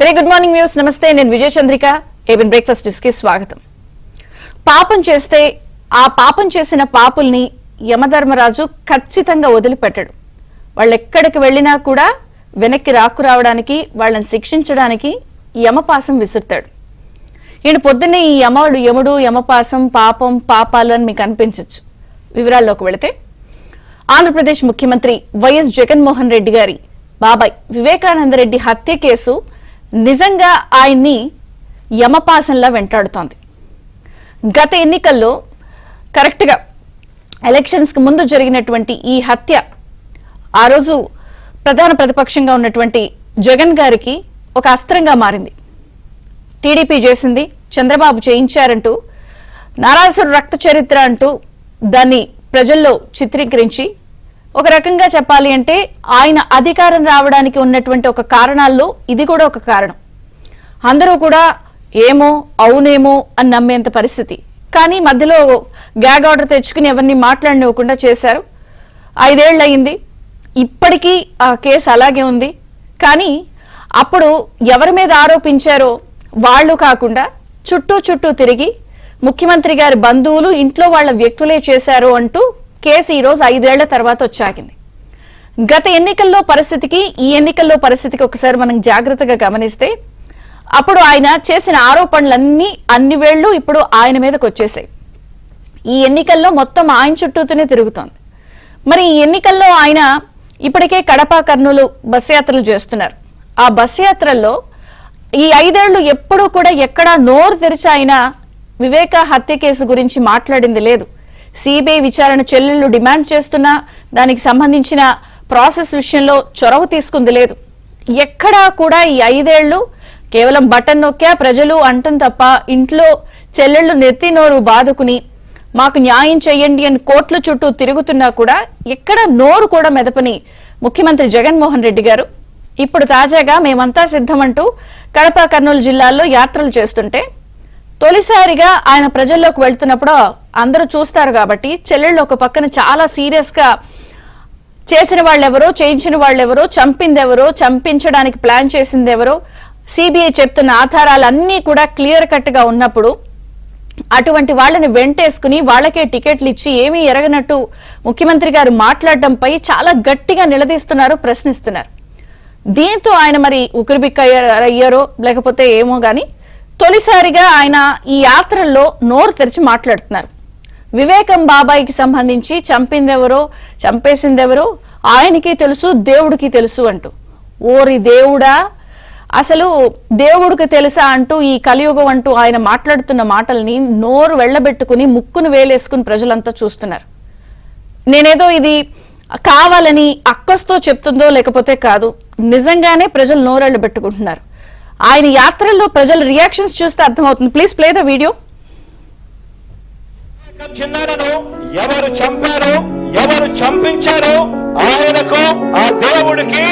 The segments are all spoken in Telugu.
Very good morning views. నమస్తే, నేను విజయ చంద్రిక. ఏబిఎన్ బ్రేక్ఫాస్ట్ న్యూస్ కి స్వాగతం. పాపం చేస్తే ఆ పాపం చేసిన పాపుల్ని యమధర్మరాజు ఖచ్చితంగా వదిలిపెట్టడు. వాళ్ళు ఎక్కడికి వెళ్ళినా కూడా వెనక్కి రావడానికి, వాళ్ళని శిక్షించడానికి యమపాసం విసురుతాడు. ఈయన పొద్దున్నే ఈ యముడు యమపాసం పాపం పాపాలు అని మీకు అనిపించవచ్చు. వివరాల్లోకి వెళితే, ఆంధ్రప్రదేశ్ ముఖ్యమంత్రి వైఎస్ జగన్మోహన్ రెడ్డి గారి బాబాయ్ వివేకానందరెడ్డి హత్య కేసు నిజంగా ఆయన్ని యమపాసంలా వెంటాడుతోంది. గత ఎన్నికల్లో కరెక్ట్గా ఎలక్షన్స్కి ముందు జరిగినటువంటి ఈ హత్య ఆ రోజు ప్రధాన ప్రతిపక్షంగా ఉన్నటువంటి జగన్ గారికి ఒక అస్త్రంగా మారింది. టీడీపీ చేసింది, చంద్రబాబు చేయించారంటూ, నారాసురు రక్త చరిత్ర అంటూ దాన్ని ప్రజల్లో చిత్రీకరించి, ఒక రకంగా చెప్పాలి అంటే ఆయన అధికారం రావడానికి ఉన్నటువంటి ఒక కారణాల్లో ఇది కూడా ఒక కారణం. అందరూ కూడా ఏమో అవునేమో అని నమ్మేంత పరిస్థితి. కానీ మధ్యలో గ్యాగ్ ఆర్డర్ తెచ్చుకుని ఎవరిని మాట్లాడనివ్వకుండా చేశారు. 5 ఏళ్ళు అయింది, ఇప్పటికీ ఆ కేసు అలాగే ఉంది. కానీ అప్పుడు ఎవరి మీద ఆరోపించారో వాళ్ళు కాకుండా చుట్టూ తిరిగి ముఖ్యమంత్రి గారి బంధువులు, ఇంట్లో వాళ్ళ వ్యక్తులే చేశారు అంటూ కేసు ఈరోజు 5 ఏళ్ల తర్వాత వచ్చాగింది. గత ఎన్నికల్లో పరిస్థితికి ఈ ఎన్నికల్లో పరిస్థితికి ఒకసారి మనం జాగ్రత్తగా గమనిస్తే, అప్పుడు ఆయన చేసిన ఆరోపణలన్నీ అన్ని వేళ్లు ఇప్పుడు ఆయన మీదకి వచ్చేసాయి. ఈ ఎన్నికల్లో మొత్తం ఆయన చుట్టూతోనే తిరుగుతోంది. మరి ఈ ఎన్నికల్లో ఆయన ఇప్పటికే కడప, కర్నూలు బస్ యాత్రలు చేస్తున్నారు. ఆ బస్ యాత్రల్లో ఈ 5 ఏళ్లు ఎప్పుడూ కూడా ఎక్కడా నోరు తెరిచి ఆయన వివేక హత్య కేసు గురించి మాట్లాడింది లేదు. సిబిఐ విచారణ చెల్లెళ్లు డిమాండ్ చేస్తున్నా దానికి సంబంధించిన ప్రాసెస్ విషయంలో చొరవ తీసుకుంది లేదు. ఎక్కడా కూడా ఈ 5 ఏళ్లు కేవలం బటన్ నొక్కా ప్రజలు అంటం తప్ప, ఇంట్లో చెల్లెళ్లు నెత్తి నోరు బాదుకుని మాకు న్యాయం చేయండి అని కోట్ల చుట్టూ తిరుగుతున్నా కూడా ఎక్కడ నోరు కూడా మెదపని ముఖ్యమంత్రి జగన్మోహన్ రెడ్డి గారు ఇప్పుడు తాజాగా మేమంతా సిద్ధమంటూ కడప, కర్నూలు జిల్లాల్లో యాత్రలు చేస్తుంటే, తొలిసారిగా ఆయన ప్రజల్లోకి వెళ్తున్నప్పుడు అందరూ చూస్తారు కాబట్టి చెల్లెళ్ళు ఒక పక్కన చాలా సీరియస్ గా చేసిన వాళ్ళెవరో, చేయించిన వాళ్ళెవరో, చంపిందెవరో, చంపించడానికి ప్లాన్ చేసిందెవరో, సిబిఐ చెప్తున్న ఆధారాలన్నీ కూడా క్లియర్ కట్ గా ఉన్నప్పుడు అటువంటి వాళ్ళని వెంటేసుకుని వాళ్ళకే టికెట్లు ఇచ్చి ఏమీ ఎరగనట్టు ముఖ్యమంత్రి గారు మాట్లాడడంపై చాలా గట్టిగా నిలదీస్తున్నారు, ప్రశ్నిస్తున్నారు. దీంతో ఆయన మరి ఉక్కిరిబిక్కి అయ్యారో లేకపోతే ఏమో గాని తొలిసారిగా ఆయన ఈ యాత్రల్లో నోరు తెరిచి మాట్లాడుతున్నారు. వివేకం బాబాయికి సంబంధించి చంపిందెవరో, చంపేసిందెవరో ఆయనకి తెలుసు, దేవుడికి తెలుసు అంటూ. ఓరి దేవుడా, అసలు దేవుడికి తెలుసా అంటూ ఈ కలియుగం అంటూ ఆయన మాట్లాడుతున్న మాటల్ని నోరు వెళ్లబెట్టుకుని ముక్కును వేలేసుకుని ప్రజలంతా చూస్తున్నారు. నేనేదో ఇది కావాలని అక్కస్తో చెప్తుందో లేకపోతే కాదు, నిజంగానే ప్రజలు నోరెళ్ల పెట్టుకుంటున్నారు. ఆయన యాత్రల్లో ప్రజల రియాక్షన్స్ చూస్తే అర్థమవుతుంది. Please play the video. చిన్నారను ఎవరు చంపారో, ఎవరు చంపించారో ఆయనకు, ఆ దేవుడికి,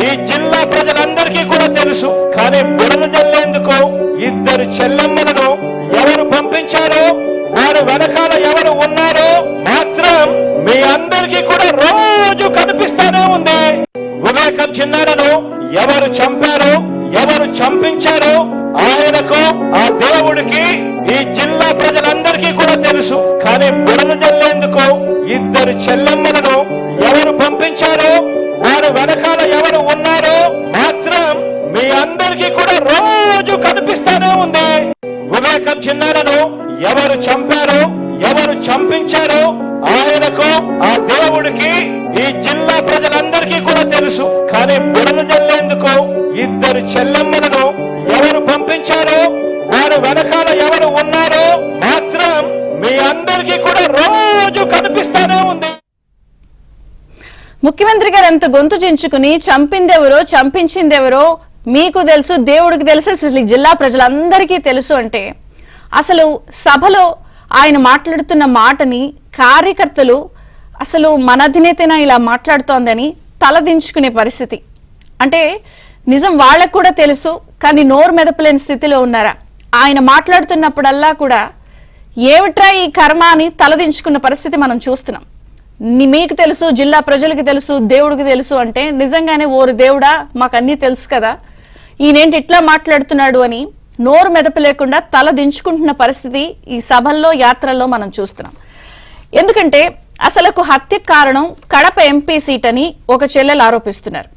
ఈ జిల్లా ప్రజలందరికీ కూడా తెలుసు. కానీ బురద జల్లేందుకు 2 చెల్లెమ్మలను ఎవరు పంపించారో, వారి వెనకాల ఎవరు ఉన్నారో మాత్రం మీ అందరికీ కూడా రోజు కనిపిస్తానే ఉంది. వివేకం చిన్నారను ఎవరు చంపారో, ఎవరు చంపించారో ఆయనకు, ఆ దేవుడికి, ఈ జిల్లా ప్రజలందరికీ కూడా తెలుసు. కానీ బురద జల్లేందుకు 2 చెల్లెమ్మలను ఎవరు పంపించారో, వారి వెనకాల ఎవరు ఉన్నారో మాత్రం మీ అందరికీ కూడా రోజు కనిపిస్తానే ఉంది. వివేకం చిన్నారను ఎవరు చంపారో, ఎవరు చంపించారో ఆయనకు, ఆ దేవుడికి, ఈ జిల్లా ప్రజలందరికీ కూడా తెలుసు. కానీ బురద జల్లేందుకు 2 చెల్లెమ్మలను ఎవరు పంపించారో, వారి వెనకాల ఎవరు ఉన్నారో మాత్రం మీ అందరికీ కూడా రోజు కనిపిస్తానే ఉంది. ముఖ్యమంత్రి గారు అంత గొంతు చించుకుని చంపిందెవరో, చంపించిందెవరో మీకు తెలుసు, దేవుడికి తెలుసు, అసలు జిల్లా ప్రజలందరికీ తెలుసు అంటే, అసలు సభలో ఆయన మాట్లాడుతున్న మాటని కార్యకర్తలు అసలు మన అధినేతనా ఇలా మాట్లాడుతోందని తలదించుకునే పరిస్థితి. అంటే నిజం వాళ్ళకు కూడా తెలుసు, కానీ నోరు మెదపలేని స్థితిలో ఉన్నారా? ఆయన మాట్లాడుతున్నప్పుడల్లా కూడా ఏమిట్రా ఈ కర్మ అని తలదించుకున్న పరిస్థితి మనం చూస్తున్నాం. మీకు తెలుసు, జిల్లా ప్రజలకు తెలుసు, దేవుడికి తెలుసు అంటే నిజంగానే ఓరు దేవుడా మాకు అన్నీ తెలుసు కదా, ఈయనేంటి ఇట్లా మాట్లాడుతున్నాడు అని నోరు మెదపలేకుండా తల దించుకుంటున్న పరిస్థితి ఈ సభల్లో యాత్రల్లో మనం చూస్తున్నాం. ఎందుకంటే అసలుకు హత్యకు కారణం కడప ఎంపీ సీట్ అని ఒక చెల్లెలు ఆరోపిస్తున్నారు.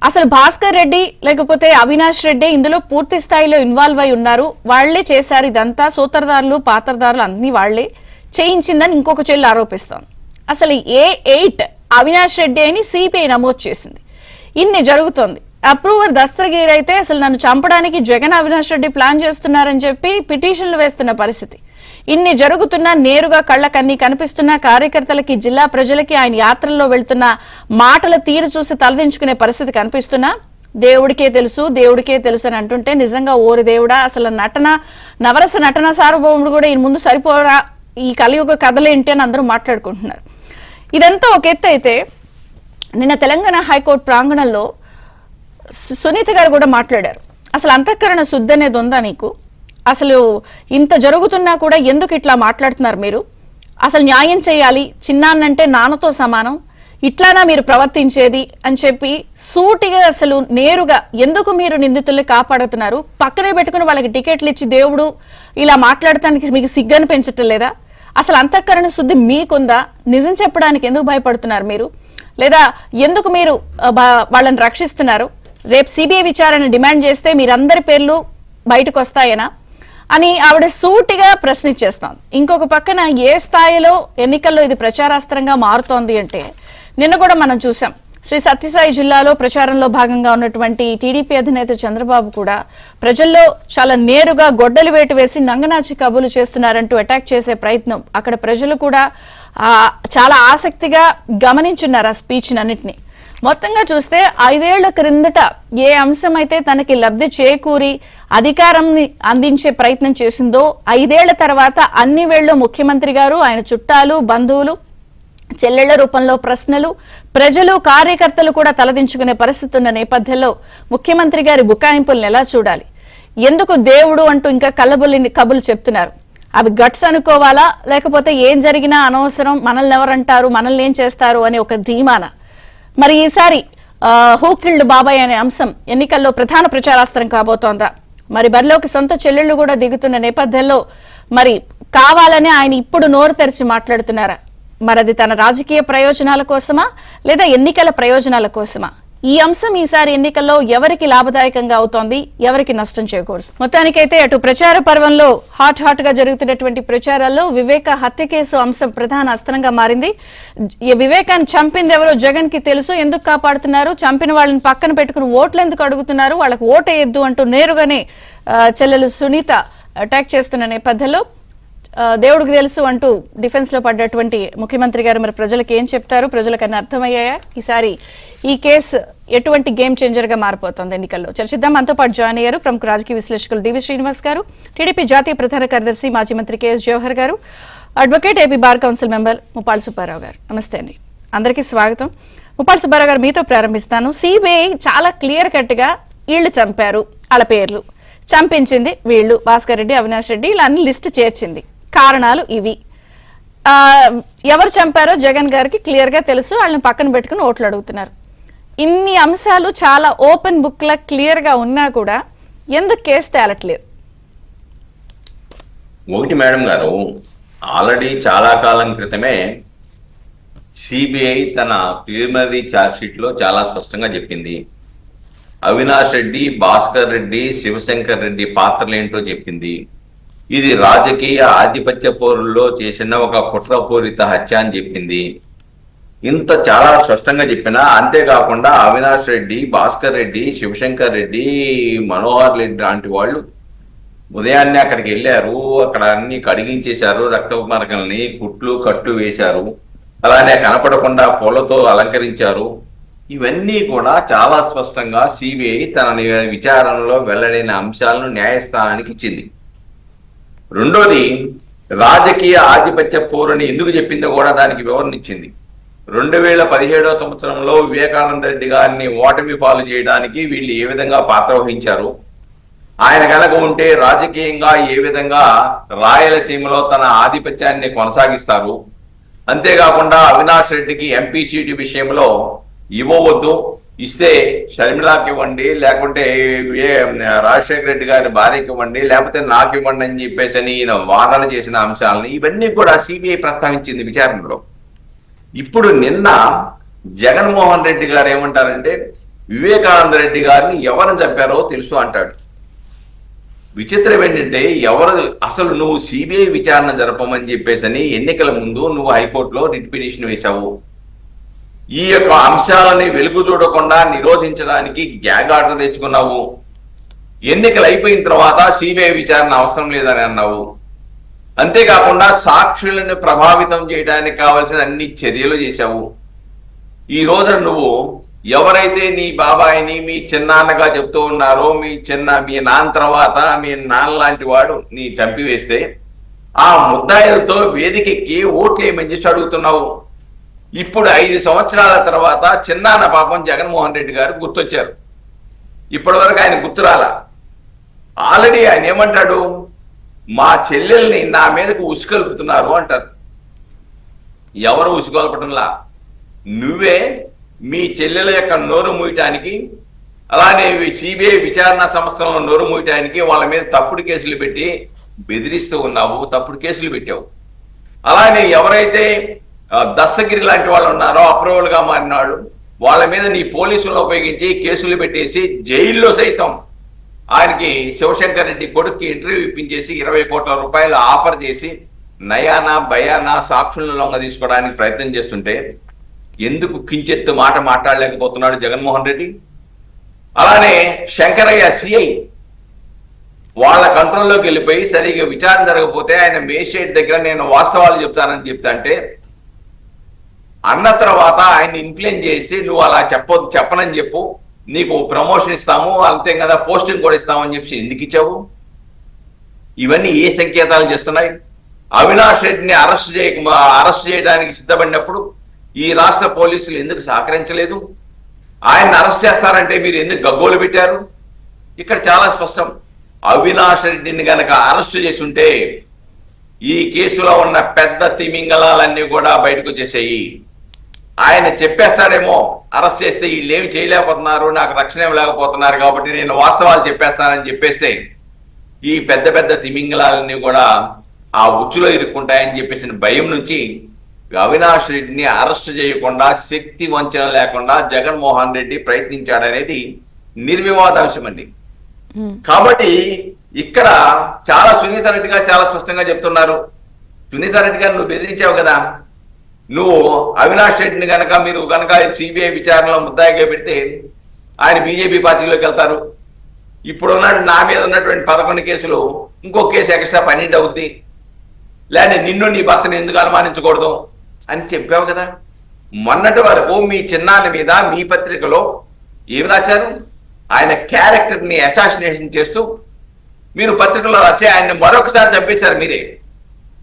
అసలు భాస్కర్ రెడ్డి లేకపోతే అవినాష్ రెడ్డి ఇందులో పూర్తి స్థాయిలో ఇన్వాల్వ్ అయి ఉన్నారు, వాళ్లే చేశారు ఇదంతా, సూత్రధారులు పాత్రధారులు అన్ని వాళ్లే చేయించిందని ఇంకొక చెల్లి ఆరోపిస్తోంది. అసలు A8 అవినాష్ రెడ్డి అని సిబిఐ నమోదు చేసింది. ఇన్ని జరుగుతోంది. అప్రూవర్ దస్తగిరి అయితే అసలు నన్ను చంపడానికి జగన్ అవినాష్ రెడ్డి ప్లాన్ చేస్తున్నారని చెప్పి పిటిషన్లు వేస్తున్న పరిస్థితి. ఇన్ని జరుగుతున్నా నేరుగా కళ్ళకన్నీ కనిపిస్తున్న కార్యకర్తలకి, జిల్లా ప్రజలకి ఆయన యాత్రల్లో వెళ్తున్న మాటల తీరు చూసి తలదించుకునే పరిస్థితి కనిపిస్తున్నా దేవుడికే తెలుసు అని అంటుంటే నిజంగా ఓరి దేవుడా, అసలు నవరస నటన సార్వభౌముడు కూడా ఈయన ముందు సరిపోరా, ఈ కలియుగ కథలేంటి అని అందరూ మాట్లాడుకుంటున్నారు. ఇదంతా ఒక ఎత్తు అయితే నిన్న తెలంగాణ హైకోర్టు ప్రాంగణంలో సునీత గారు కూడా మాట్లాడారు. అసలు అంతఃకరణ శుద్ధి అనేది ఉందా నీకు? అసలు ఇంత జరుగుతున్నా కూడా ఎందుకు ఇట్లా మాట్లాడుతున్నారు మీరు? అసలు న్యాయం చేయాలి, చిన్నాన్నంటే నాన్నతో సమానం, ఇట్లానా మీరు ప్రవర్తించేది అని చెప్పి సూటిగా అసలు నేరుగా ఎందుకు మీరు నిందితుల్ని కాపాడుతున్నారు? పక్కనే పెట్టుకుని వాళ్ళకి టికెట్లు ఇచ్చి దేవుడు ఇలా మాట్లాడటానికి మీకు సిగ్గని పెంచటం లేదా? అసలు అంతఃకరణ శుద్ధి మీకుందా? నిజం చెప్పడానికి ఎందుకు భయపడుతున్నారు మీరు? లేదా ఎందుకు మీరు వాళ్ళని రక్షిస్తున్నారు? రేపు సిబిఐ విచారణ డిమాండ్ చేస్తే మీరందరి పేర్లు బయటకు వస్తాయనా అని ఆవిడ సూటిగా ప్రశ్నించేస్తాం. ఇంకొక పక్కన ఏ స్థాయిలో ఎన్నికల్లో ఇది ప్రచారాస్త్రంగా మారుతోంది అంటే నిన్న కూడా మనం చూసాం. శ్రీ సత్యసాయి జిల్లాలో ప్రచారంలో భాగంగా ఉన్నటువంటి టీడీపీ అధినేత చంద్రబాబు కూడా ప్రజల్లో చాలా నేరుగా గొడ్డలి వేటు వేసి నంగనాచి కబులు చేస్తున్నారంటూ అటాక్ చేసే ప్రయత్నం అక్కడ ప్రజలు కూడా చాలా ఆసక్తిగా గమనించున్నారు ఆ స్పీచ్ అన్నిటిని. మొత్తంగా చూస్తే 5 ఏళ్ల క్రిందట ఏ అంశం అయితే తనకి లబ్ధి చేకూరి అధికారాన్ని అందించే ప్రయత్నం చేసిందో 5 ఏళ్ల తర్వాత అన్ని వేళ్లు ముఖ్యమంత్రి గారు, ఆయన చుట్టాలు, బంధువులు, చెల్లెళ్ల రూపంలో ప్రశ్నలు, ప్రజలు, కార్యకర్తలు కూడా తలదించుకునే పరిస్థితి ఉన్న నేపథ్యంలో ముఖ్యమంత్రి గారి బుకాయింపులను ఎలా చూడాలి? ఎందుకు దేవుడు అంటూ ఇంకా కబులు చెప్తున్నారు? అవి గట్స్ అనుకోవాలా, లేకపోతే ఏం జరిగినా అనవసరం, మనల్ని ఎవరంటారు, మనల్ని ఏం చేస్తారు అని ఒక ధీమాన? మరి ఈసారి హూ కిల్డ్ బాబాయ్ అనే అంశం ఎన్నికల్లో ప్రధాన ప్రచారాస్త్రం కాబోతోందా? మరి బరిలోకి సొంత చెల్లెళ్లు కూడా దిగుతున్న నేపథ్యంలో మరి కావాలని ఆయన ఇప్పుడు నోరు తెరిచి మాట్లాడుతున్నారా? మరి అది తన రాజకీయ ప్రయోజనాల కోసమా లేదా ఎన్నికల ప్రయోజనాల కోసమా? ఈ అంశం ఈసారి ఎన్నికల్లో ఎవరికి లాభదాయకంగా అవుతోంది, ఎవరికి నష్టం చేకూరు? మొత్తానికైతే అటు ప్రచార పర్వంలో హాట్ గా జరుగుతున్నటువంటి ప్రచారాల్లో వివేక హత్య కేసు అంశం ప్రధాన అస్త్రంగా మారింది. ఈ వివేకాన్ని చంపింది ఎవరో జగన్ కి తెలుసు, ఎందుకు కాపాడుతున్నారు? చంపిన వాళ్ళని పక్కన పెట్టుకుని ఓట్లు ఎందుకు అడుగుతున్నారు? వాళ్ళకి ఓటేయద్దు అంటూ నేరుగానే చెల్లెలు సునీత అటాక్ చేస్తున్న నేపథ్యంలో దేవుడికి తెలుసు అంటూ డిఫెన్స్ లో పడ్డటువంటి ముఖ్యమంత్రి గారు మరి ప్రజలకు ఏం చెప్తారు? ప్రజలకు అన్ని అర్థమయ్యాయా? ఈసారి ఈ కేసు ఎటువంటి గేమ్ చేంజర్ గా మారిపోతుంది ఎన్నికల్లో? చర్చిద్దాం. మనతో పాటు జాయిన్ అయ్యారు ప్రముఖ రాజకీయ విశ్లేషకులు డివి శ్రీనివాస్ గారు, టీడీపీ జాతీయ ప్రధాన కార్యదర్శి మాజీ మంత్రి కేఎస్ జవహర్ గారు, advocate AP bar council member Muppalla Subbarao గారు. నమస్తే అండి, అందరికీ స్వాగతం. ముప్పాళ్ళ సుబ్బారావు గారు, మీతో ప్రారంభిస్తాను. సిబిఐ చాలా క్లియర్ కట్ గా వీళ్ళు చంపారు, వాళ్ళ పేర్లు చంపించింది వీళ్ళు, భాస్కర్ రెడ్డి, అవినాష్ రెడ్డి, ఇలా అన్ని లిస్ట్ చేర్చింది. కారణాలు ఇవి. ఎవరు చంపారో జగన్ గారికి క్లియర్ గా తెలుసు, వాళ్ళని పక్కన పెట్టుకుని ఓట్లు అడుగుతున్నారు. ఇన్ని అంశాలు చాలా ఓపెన్ బుక్ లా క్లియర్ గా ఉన్నా కూడా ఎందుకు కేసు తేలట్లేదు? ఒకటి మేడం గారు, ఆల్రెడీ చాలా కాలం క్రితమే సిబిఐ తన ప్రిలిమినరీ ఛార్జ్ షీట్ లో చాలా స్పష్టంగా చెప్పింది. అవినాష్ రెడ్డి, భాస్కర్ రెడ్డి, శివశంకర్ రెడ్డి పాత్రలేంటో చెప్పింది. ఇది రాజకీయ ఆధిపత్య పోరుల్లో చేసిన ఒక కుట్రపూరిత హత్య అని చెప్పింది. ఇంత చాలా స్పష్టంగా చెప్పినా, అంతేకాకుండా అవినాష్ రెడ్డి, భాస్కర్ రెడ్డి, శివశంకర్ రెడ్డి, మనోహర్ రెడ్డి లాంటి వాళ్ళు ఉదయాన్నే అక్కడికి వెళ్ళారు, అక్కడ అన్ని కడిగించేశారు, రక్త మరకల్ని కుట్లు కట్లు వేశారు, అలానే కనపడకుండా పూలతో అలంకరించారు. ఇవన్నీ కూడా చాలా స్పష్టంగా సిబిఐ తన విచారణలో వెల్లడైన అంశాలను న్యాయస్థానానికి ఇచ్చింది. రెండోది, రాజకీయ ఆధిపత్య పోరుని ఎందుకు చెప్పిందో కూడా దానికి వివరణ ఇచ్చింది. 2017వ సంవత్సరంలో వివేకానంద రెడ్డి గారిని ఓటమి పాలు చేయడానికి వీళ్ళు ఏ విధంగా పాత్ర వహించారు, ఆయన కనుక ఉంటే రాజకీయంగా ఏ విధంగా రాయలసీమలో తన ఆధిపత్యాన్ని కొనసాగిస్తారు, అంతేకాకుండా అవినాష్ రెడ్డికి ఎంపీ సీటు విషయంలో ఇవ్వవద్దు, ఇస్తే షర్మిలాకి ఇవ్వండి, లేకుంటే రాజశేఖర రెడ్డి గారి భార్యకి ఇవ్వండి, లేకపోతే నాకు ఇవ్వండి అని చెప్పేసి అని ఈయన వాదన చేసిన అంశాలని ఇవన్నీ కూడా సిబిఐ ప్రస్తావించింది విచారణలో. ఇప్పుడు నిన్న జగన్మోహన్ రెడ్డి గారు ఏమంటారంటే వివేకానంద రెడ్డి గారిని ఎవరు చంపారో తెలుసు అంటాడు. విచిత్రం ఏంటంటే అసలు నువ్వు సిబిఐ విచారణ జరపమని చెప్పేసి అని ఎన్నికల ముందు నువ్వు హైకోర్టులో రిట్ పిటిషన్ వేశావు. ఈ యొక్క అంశాలని వెలుగు చూడకుండా నిరోధించడానికి గ్యాగ్ ఆర్డర్ తెచ్చుకున్నావు. ఎన్నికలు అయిపోయిన తర్వాత సిబిఐ విచారణ అవసరం లేదని అన్నావు. అంతేకాకుండా సాక్షులను ప్రభావితం చేయడానికి కావాల్సిన అన్ని చర్యలు చేశావు. ఈ రోజున నువ్వు ఎవరైతే నీ బాబాయిని మీ చిన్నాన్నగా చెప్తూ ఉన్నారో మీ నాన్న తర్వాత మీ నాన్న లాంటి వాడు నీ చంపివేస్తే ఆ ముద్దాయిలతో వేదికెక్కి ఓట్లు ఏమని చేసి అడుగుతున్నావు. ఇప్పుడు 5 సంవత్సరాల తర్వాత చిన్నాన్న పాపం జగన్మోహన్ రెడ్డి గారు గుర్తొచ్చారు. ఇప్పటి వరకు ఆయన గుర్తురాల. ఆల్రెడీ ఆయన ఏమంటాడు, మా చెల్లెల్ని నా మీదకు ఉసుకొల్పుతున్నారు అంటారు. ఎవరు ఉసుకొల్పటంలా? నువ్వే మీ చెల్లెల యొక్క నోరు మూయటానికి, అలానే సిబిఐ విచారణ సంస్థలను నోరు మూయటానికి వాళ్ళ మీద తప్పుడు కేసులు పెట్టి బెదిరిస్తూ ఉన్నావు, తప్పుడు కేసులు పెట్టావు. అలానే ఎవరైతే దస్తగిరి లాంటి వాళ్ళు ఉన్నారో అప్రూవల్ గా మారిన వాళ్ళు, వాళ్ళ మీద నీ పోలీసులను ఉపయోగించి కేసులు పెట్టేసి జైల్లో సైతం ఆయనకి శివశంకర్ రెడ్డి కొడుక్కి ఇంటర్వ్యూ ఇప్పించేసి 20 కోట్ల రూపాయలు ఆఫర్ చేసి నయానా భయానా సాక్షులను లొంగ తీసుకోవడానికి ప్రయత్నం చేస్తుంటే ఎందుకు కించెత్తు మాట మాట్లాడలేకపోతున్నాడు జగన్మోహన్ రెడ్డి? అలానే శంకరయ్య సిఐ వాళ్ళ కంట్రోల్లోకి వెళ్ళిపోయి సరిగ్గా విచారణ జరగకపోతే ఆయన మేజిస్ట్రేట్ దగ్గర నేను వాస్తవాలు చెప్తానని చెప్తాంటే అన్న తర్వాత ఆయన ఇన్ఫ్లుయెన్స్ చేసి నువ్వు అలా చెప్పనని చెప్పు, నీకు ప్రమోషన్ ఇస్తాము, అంతే కదా పోస్టింగ్ కూడా ఇస్తామని చెప్పి ఎందుకు ఇచ్చావు? ఇవన్నీ ఏ సంకేతాలు చేస్తున్నాయి? అవినాష్ రెడ్డిని అరెస్ట్ చేయడానికి సిద్ధపడినప్పుడు ఈ రాష్ట్ర పోలీసులు ఎందుకు సహకరించలేదు? ఆయన అరెస్ట్ చేస్తారంటే మీరు ఎందుకు గగ్గోలు పెట్టారు? ఇక్కడ చాలా స్పష్టం. అవినాష్ రెడ్డిని గనక అరెస్ట్ చేసి ఉంటే ఈ కేసులో ఉన్న పెద్ద తిమింగళాలన్నీ కూడా బయటకు వచ్చేసాయి. ఆయన చెప్పేస్తాడేమో, అరెస్ట్ చేస్తే వీళ్ళు ఏమి చేయలేకపోతున్నారు, నాకు రక్షణ ఇవ్వలేకపోతున్నారు కాబట్టి నేను వాస్తవాలు చెప్పేస్తానని చెప్పేస్తే ఈ పెద్ద పెద్ద తిమింగళాలన్నీ కూడా ఆ ఉచ్చులో ఇరుక్కుంటాయని చెప్పేసిన భయం నుంచి అవినాష్ రెడ్డిని అరెస్ట్ చేయకుండా, శక్తి వంచన లేకుండా జగన్మోహన్ రెడ్డి ప్రయత్నించాడనేది నిర్వివాదాంశం అండి. కాబట్టి ఇక్కడ చాలా సునీతారెడ్డి గారు చాలా స్పష్టంగా చెప్తున్నారు. సునీతారెడ్డి గారు నువ్వు బెదిరించావు కదా, నువ్వు అవినాష్ రెడ్డిని మీరు కనుక సిబిఐ విచారణలో ముద్దాయిగా పెడితే ఆయన బీజేపీ పార్టీలోకి వెళ్తారు. ఇప్పుడు నా మీద ఉన్నటువంటి 11 కేసులు ఇంకో కేసు ఎక్స్ట్రా 12 అవుద్ది, లేదంటే నిన్ను నీ భర్తను ఎందుకు అనుమానించకూడదు అని చెప్పావు కదా. మొన్నటి వరకు మీ చిన్నాన్న మీద మీ పత్రికలో ఏమి రాశారు? ఆయన క్యారెక్టర్ ని అసాసినేషన్ చేస్తూ మీరు పత్రికలో రాసి ఆయన్ని మరొకసారి చంపేశారు మీరే.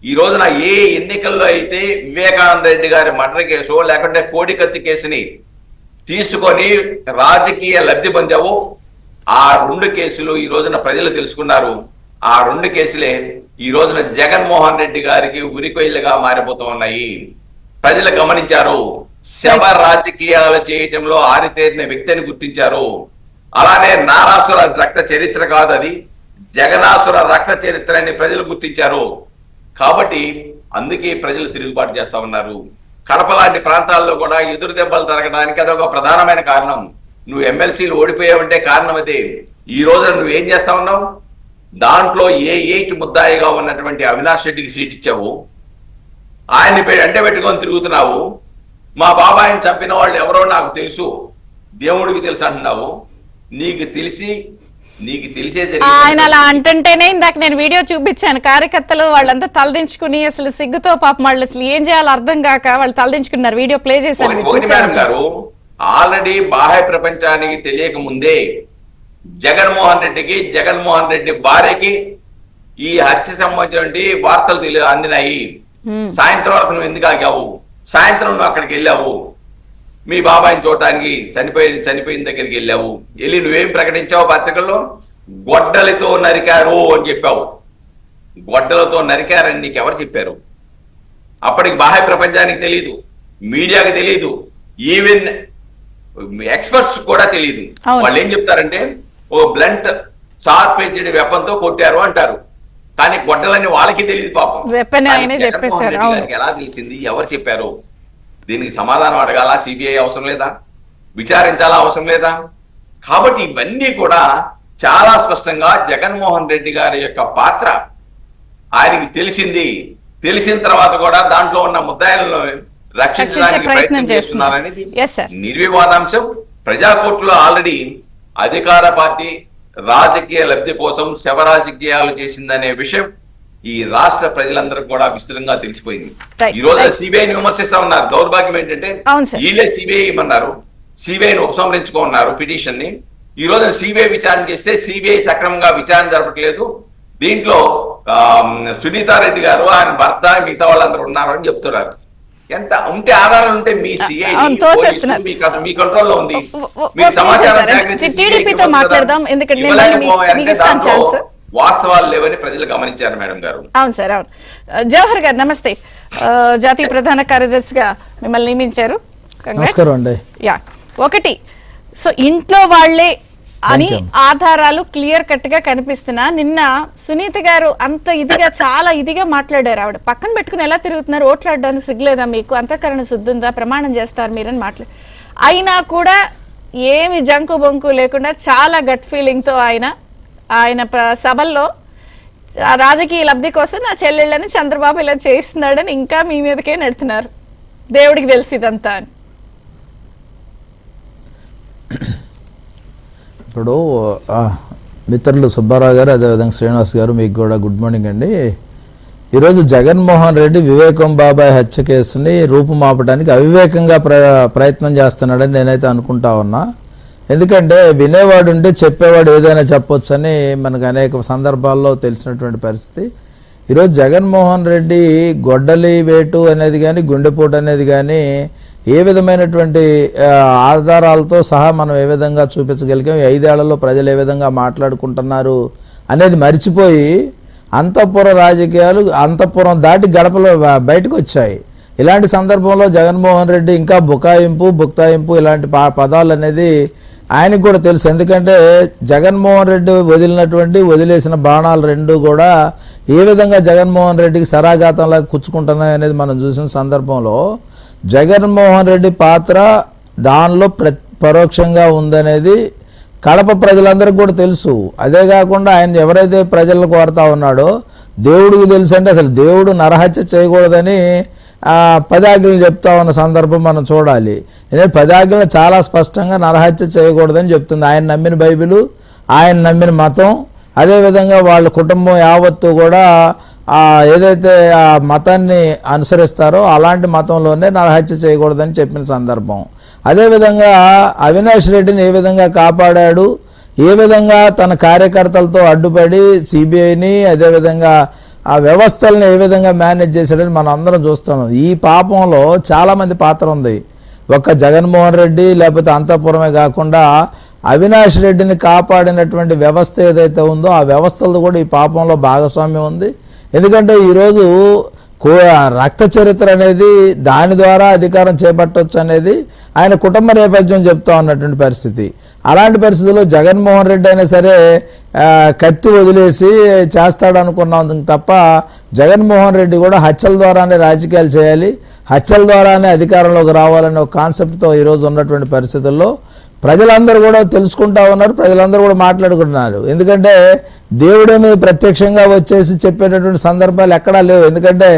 ఈ రోజున ఏ ఎన్నికల్లో అయితే వివేకానంద రెడ్డి గారి మర్డర్ కేసు లేకుంటే కోడికత్తి కేసుని తీసుకొని రాజకీయ లబ్ధి పొందావు, ఆ 2 కేసులు ఈ రోజున ప్రజలు తెలుసుకున్నారు. ఆ 2 కేసులే ఈ రోజున జగన్మోహన్ రెడ్డి గారికి ఉరికొయ్యలుగా మారిపోతూ ఉన్నాయి. ప్రజలు గమనించారు. శవ రాజకీయాలు చేయటంలో ఆరితేరిన వ్యక్తిని గుర్తించారు. అలానే నారాసుర రక్త చరిత్ర కాదు, అది జగనాసుర రక్త చరిత్ర అని ప్రజలు గుర్తించారు. కాబట్టి అందుకే ప్రజలు తిరుగుబాటు చేస్తా ఉన్నారు. కడప లాంటి ప్రాంతాల్లో కూడా ఎదురు దెబ్బలు జరగడానికి అదొక ప్రధానమైన కారణం. నువ్వు ఎమ్మెల్సీలు ఓడిపోయావంటే కారణం అదే. ఈ రోజు నువ్వేం చేస్తా ఉన్నావు? దాంట్లో ఏ ముద్దాయిగా ఉన్నటువంటి అవినాష్ రెడ్డికి సీట్ ఇచ్చావు, ఆయన్ని అంటే పెట్టుకొని తిరుగుతున్నావు. మా బాబాయిని చంపిన వాళ్ళు ఎవరో నాకు తెలుసు, దేవుడికి తెలుసు అంటున్నావు. నీకు తెలిసే ఆయన అలా అంటుంటేనే ఇందాక నేను వీడియో చూపించాను. కార్యకర్తలు వాళ్ళంతా తలదించుకుని అసలు సిగ్గుతో పాపం వాళ్ళు అసలు ఏం చేయాలో అర్థం కాక వాళ్ళు తలదించుకున్నారు. వీడియో ప్లే చేశాను. గారు ఆల్రెడీ బాహ్య ప్రపంచానికి తెలియక ముందే జగన్మోహన్ రెడ్డి భార్యకి ఈ హత్య సంబంధించిన వార్తలు అందినాయి. సాయంత్రం వరకు నువ్వు ఎందుకు ఆగావు? సాయంత్రం నువ్వు అక్కడికి వెళ్ళావు, మీ బాబాయిని చూడటానికి చనిపోయిన దగ్గరికి వెళ్ళావు. వెళ్ళి నువ్వేం ప్రకటించావు పత్రికల్లో? గొడ్డలితో నరికారు అని చెప్పావు. గొడ్డలతో నరికారని నీకు ఎవరు చెప్పారు? అప్పటికి బాహ్య ప్రపంచానికి తెలియదు, మీడియాకి తెలియదు, ఈవెన్ ఎక్స్పర్ట్స్ కూడా తెలియదు. అవును. వాళ్ళు ఏం చెప్తారంటే ఓ బ్లంట్ షార్ప్ ఎడ్జ్డ్ వెపన్ తో కొట్టారు అంటారు, కానీ గొడ్డలని వాళ్ళకి తెలియదు పాపం. వెపన్ కానీ ఆయనే జగన్మోహన్ చెప్పేశారు. రెడ్డి అవును. గారికి ఎలా తెలిసింది, ఎవరు చెప్పారు? దీనికి సమాధానం అడగాల సిబిఐ అవసరం లేదా? విచారించాలా అవసరం లేదా? కాబట్టి ఇవన్నీ కూడా చాలా స్పష్టంగా జగన్మోహన్ రెడ్డి గారి యొక్క పాత్ర ఆయనకి తెలిసింది. తెలిసిన తర్వాత కూడా దాంట్లో ఉన్న ముద్దాయిలను రక్షించడానికి ప్రయత్నం చేస్తున్నారనేది నిర్వివాదాంశం. ప్రజా కోర్టులో ఆల్రెడీ అధికార పార్టీ రాజకీయ లబ్ధి కోసం శవ రాజకీయాలు చేసిందనే విషయం ఈ రాష్ట్ర ప్రజలందరికీ కూడా విస్తృతంగా తెలిసిపోయింది. ఈ రోజు సిబిఐని విమర్శిస్తా ఉన్నారు. దౌర్భాగ్యం ఏంటంటే వీళ్ళే సిబిఐ ఇమ్మన్నారు, సిబిఐని ఉపసంహరించుకోన్నారు పిటిషన్ ని. ఈ రోజు సిబిఐ విచారణ చేస్తే సిబిఐ సక్రమంగా విచారణ జరపట్లేదు, దీంట్లో సునీతారెడ్డి గారు ఆయన భర్త మిగతా వాళ్ళందరూ ఉన్నారు అని చెప్తున్నారు. ఎంత ఉంటే ఆధారాలు ఉంటే మీ సిఐ మీ కంట్రోల్లో ఉంది, మీరు సమాచారం మాట్లాడదాం. ఎందుకంటే వాస్తవాలు లేవని ప్రజలు గమనించారు మేడం గారు. అవును సార్, అవును. జవహర్ గారు నమస్తే. జాతీయ ప్రధాన కార్యదర్శిగా మిమ్మల్ని నియమించారు. నమస్కారం అండి. యా, ఒకటి సో ఇంట్లో వాళ్లే అని ఆధారాలు క్లియర్ కట్ గా కనిపిస్తున్నా, నిన్న సునీత గారు అంత ఇదిగా చాలా ఇదిగా మాట్లాడారు. ఆవిడ పక్కన పెట్టుకుని ఎలా తిరుగుతున్నారు, ఓట్లాడడానికి సిగ్గులేదా మీకు, అంతఃకరణ శుద్ధి ఉందా, ప్రమాణం చేస్తారు మీరని మాట్లాడు. అయినా కూడా ఏమి జంకు బొంకు లేకుండా చాలా గట్ ఫీలింగ్ తో ఆయన సభల్లో రాజకీయ లబ్ధి కోసం నా చెల్లెళ్ళని చంద్రబాబు ఇలా చేస్తున్నాడని ఇంకా మీ మీదకే నెడుతున్నారు. దేవుడికి తెలిసి ఇదంతా అని. ఇప్పుడు మిత్రులు సుబ్బారావు గారు, అదేవిధంగా శ్రీనివాస్ గారు, మీకు కూడా గుడ్ మార్నింగ్ అండి. ఈరోజు జగన్మోహన్ రెడ్డి వివేకం బాబాయ్ హత్య కేసుని రూపుమాపడానికి అవివేకంగా ప్రయత్నం చేస్తున్నాడని నేనైతే అనుకుంటా ఉన్నా. ఎందుకంటే వినేవాడు ఉంటే చెప్పేవాడు ఏదైనా చెప్పొచ్చు అని మనకు అనేక సందర్భాల్లో తెలిసినటువంటి పరిస్థితి. ఈరోజు జగన్మోహన్ రెడ్డి గొడ్డలి వేటు అనేది కానీ గుండెపోటు అనేది కానీ ఏ విధమైనటువంటి ఆధారాలతో సహా మనం ఏ విధంగా చూపించగలిగాం, 5 ఏళ్లలో ప్రజలు ఏ విధంగా మాట్లాడుకుంటున్నారు అనేది మర్చిపోయి అంతఃపుర రాజకీయాలు అంతఃపురం దాటి గడపలో బయటకు వచ్చాయి. ఇలాంటి సందర్భంలో జగన్మోహన్ రెడ్డి ఇంకా బుక్తాయింపు ఇలాంటి పదాలు అనేది ఆయనకు కూడా తెలుసు. ఎందుకంటే జగన్మోహన్ రెడ్డి వదిలేసిన బాణాలు రెండు కూడా ఏ విధంగా జగన్మోహన్ రెడ్డికి సరాఘాతంలాగా కుచ్చుకుంటున్నాయి అనేది మనం చూసిన సందర్భంలో జగన్మోహన్ రెడ్డి పాత్ర దానిలో పరోక్షంగా ఉందనేది కడప ప్రజలందరికీ కూడా తెలుసు. అదే కాకుండా ఆయన ఎవరైతే ప్రజలను కోరుతా ఉన్నాడో దేవుడికి తెలుసు. అంటే అసలు దేవుడు నరహత్య చేయకూడదని 10 ఆజ్ఞలు చెప్తా ఉన్న సందర్భం మనం చూడాలి. ఎందుకంటే 10 ఆజ్ఞలు చాలా స్పష్టంగా నరహత్య చేయకూడదని చెప్తుంది. ఆయన నమ్మిన బైబిలు, ఆయన నమ్మిన మతం, అదేవిధంగా వాళ్ళ కుటుంబం యావత్తు కూడా ఏదైతే ఆ మతాన్ని అనుసరిస్తారో అలాంటి మతంలోనే నరహత్య చేయకూడదని చెప్పిన సందర్భం. అదేవిధంగా అవినాష్ రెడ్డిని ఏ విధంగా కాపాడాడు, ఏ విధంగా తన కార్యకర్తలతో అడ్డుపడి సిబిఐని అదేవిధంగా ఆ వ్యవస్థల్ని ఏ విధంగా మేనేజ్ చేశాడని మనం అందరం చూస్తున్నాం. ఈ పాపంలో చాలామంది పాత్ర ఉంది. ఒక్క జగన్మోహన్ రెడ్డి లేకపోతే అంతఃపురమే కాకుండా అవినాష్ రెడ్డిని కాపాడినటువంటి వ్యవస్థ ఏదైతే ఉందో ఆ వ్యవస్థలతో కూడా ఈ పాపంలో భాగస్వామ్యం ఉంది. ఎందుకంటే ఈరోజు రక్త చరిత్ర అనేది దాని ద్వారా అధికారం చేపట్టవచ్చు అనేది ఆయన కుటుంబ నేపథ్యం చెప్తా ఉన్నటువంటి పరిస్థితి. అలాంటి పరిస్థితుల్లో జగన్మోహన్ రెడ్డి అయినా సరే కత్తి వదిలేసి చేస్తాడు అనుకున్నాం తప్ప జగన్మోహన్ రెడ్డి కూడా హత్యల ద్వారానే రాజకీయాలు చేయాలి, హత్యల ద్వారానే అధికారంలోకి రావాలనే ఒక కాన్సెప్ట్తో ఈరోజు ఉన్నటువంటి పరిస్థితుల్లో ప్రజలందరూ కూడా తెలుసుకుంటా ఉన్నారు, ప్రజలందరూ కూడా మాట్లాడుకుంటున్నారు. ఎందుకంటే దేవుడేమి ప్రత్యక్షంగా వచ్చేసి చెప్పేటటువంటి సందర్భాలు ఎక్కడా లేవు. ఎందుకంటే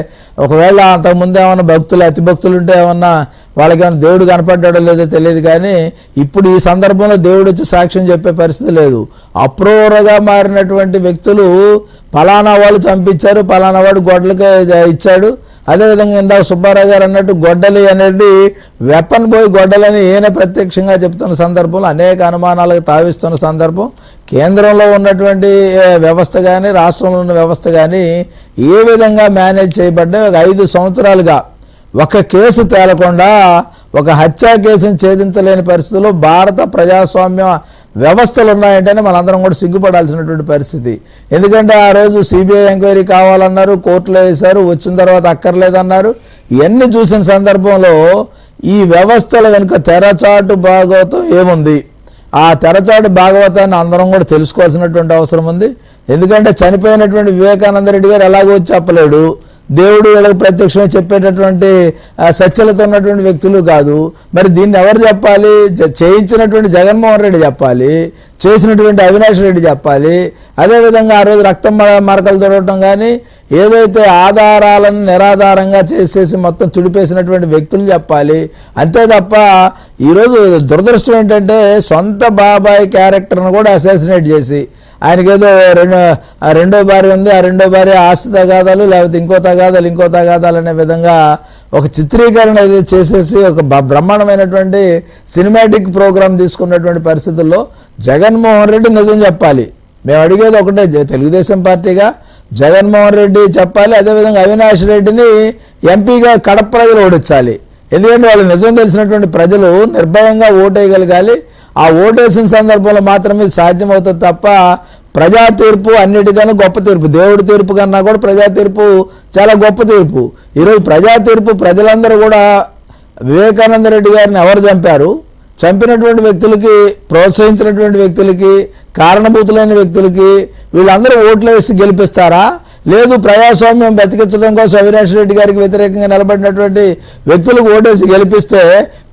ఒకవేళ అంతకుముందు ఏమన్నా భక్తులు అతి భక్తులు ఉంటే ఏమన్నా వాళ్ళకి ఏమన్నా దేవుడు కనపడ్డాడో లేదో తెలియదు. కానీ ఇప్పుడు ఈ సందర్భంలో దేవుడు వచ్చి సాక్ష్యం చెప్పే పరిస్థితి లేదు. అప్రూవర్గా మారినటువంటి వ్యక్తులు ఫలానా వాళ్ళు చంపించారు, ఫలానా వాడు గొడ్డలకే ఇచ్చాడు. అదేవిధంగా ఇందాక సుబ్బారావు గారు అన్నట్టు గొడ్డలి అనేది వెపన్ పోయి గొడ్డలని ఈయన ప్రత్యక్షంగా చెప్తున్న సందర్భంలో అనేక అనుమానాలకు తావిస్తున్న సందర్భం. కేంద్రంలో ఉన్నటువంటి వ్యవస్థ కానీ రాష్ట్రంలో ఉన్న వ్యవస్థ కానీ ఏ విధంగా మేనేజ్ చేయబడ్డా 5 సంవత్సరాలుగా ఒక కేసు తేలకుండా ఒక హత్యా కేసును ఛేదించలేని పరిస్థితుల్లో భారత ప్రజాస్వామ్య వ్యవస్థలు ఉన్నాయంటేనే మనందరం కూడా సిగ్గుపడాల్సినటువంటి పరిస్థితి. ఎందుకంటే ఆ రోజు సిబిఐ ఎంక్వైరీ కావాలన్నారు, కోర్టులో వేశారు, వచ్చిన తర్వాత అక్కర్లేదన్నారు. ఇవన్నీ చూసిన సందర్భంలో ఈ వ్యవస్థల వెనుక తెరచాటు భాగవతం ఏముంది? ఆ తెరచాటు భాగవతాన్ని అందరం కూడా తెలుసుకోవాల్సినటువంటి అవసరం ఉంది. ఎందుకంటే చనిపోయినటువంటి వివేకానంద రెడ్డి గారు ఎలాగో చెప్పలేడు, దేవుడు వీళ్ళకి ప్రత్యక్షంగా చెప్పేటటువంటి సత్యలతో ఉన్నటువంటి వ్యక్తులు కాదు. మరి దీన్ని ఎవరు చెప్పాలి? చేయించినటువంటి జగన్మోహన్ రెడ్డి చెప్పాలి, చేసినటువంటి అవినాష్ రెడ్డి చెప్పాలి. అదేవిధంగా ఆ రోజు రక్తం మరకలు తొడవటం కానీ ఏదైతే ఆధారాలను నిరాధారంగా చేసేసి మొత్తం తుడిపేసినటువంటి వ్యక్తులు చెప్పాలి. అంతే తప్ప ఈరోజు దురదృష్టం ఏంటంటే సొంత బాబాయ్ క్యారెక్టర్ను కూడా అసాసినేట్ చేసి ఆయనకేదో రెండో భార్య ఉంది, ఆ రెండో భార్య ఆస్తి తగాదాలు, లేకపోతే ఇంకో తగాదాలు అనే విధంగా ఒక చిత్రీకరణ ఏదైతే చేసేసి ఒక బ్రహ్మాండమైనటువంటి సినిమాటిక్ ప్రోగ్రాం తీసుకున్నటువంటి పరిస్థితుల్లో జగన్మోహన్ రెడ్డి నిజం చెప్పాలి. మేము అడిగేది ఒకటే, తెలుగుదేశం పార్టీగా జగన్మోహన్ రెడ్డి చెప్పాలి. అదేవిధంగా అవినాష్ రెడ్డిని ఎంపీగా కడప ప్రజలు ఓడించాలి. ఎందుకంటే వాళ్ళు నిజం తెలిసినటువంటి ప్రజలు నిర్భయంగా ఓటేయగలగాలి. ఆ ఓటేసిన సందర్భంలో మాత్రమే సాధ్యమవుతుంది తప్ప ప్రజా తీర్పు అన్నిటికన్నా గొప్ప తీర్పు. దేవుడి తీర్పు కన్నా కూడా ప్రజా తీర్పు చాలా గొప్ప తీర్పు. ఈరోజు ప్రజా తీర్పు ప్రజలందరూ కూడా వివేకానంద రెడ్డి గారిని ఎవరు చంపారు, చంపినటువంటి వ్యక్తులకి, ప్రోత్సహించినటువంటి వ్యక్తులకి, కారణభూతులైన వ్యక్తులకి వీళ్ళందరూ ఓట్లు వేసి గెలిపిస్తారా? లేదు ప్రజాస్వామ్యం బతికించడం కోసం అవినాష్ రెడ్డి గారికి వ్యతిరేకంగా నిలబడినటువంటి వ్యక్తులకు ఓటేసి గెలిపిస్తే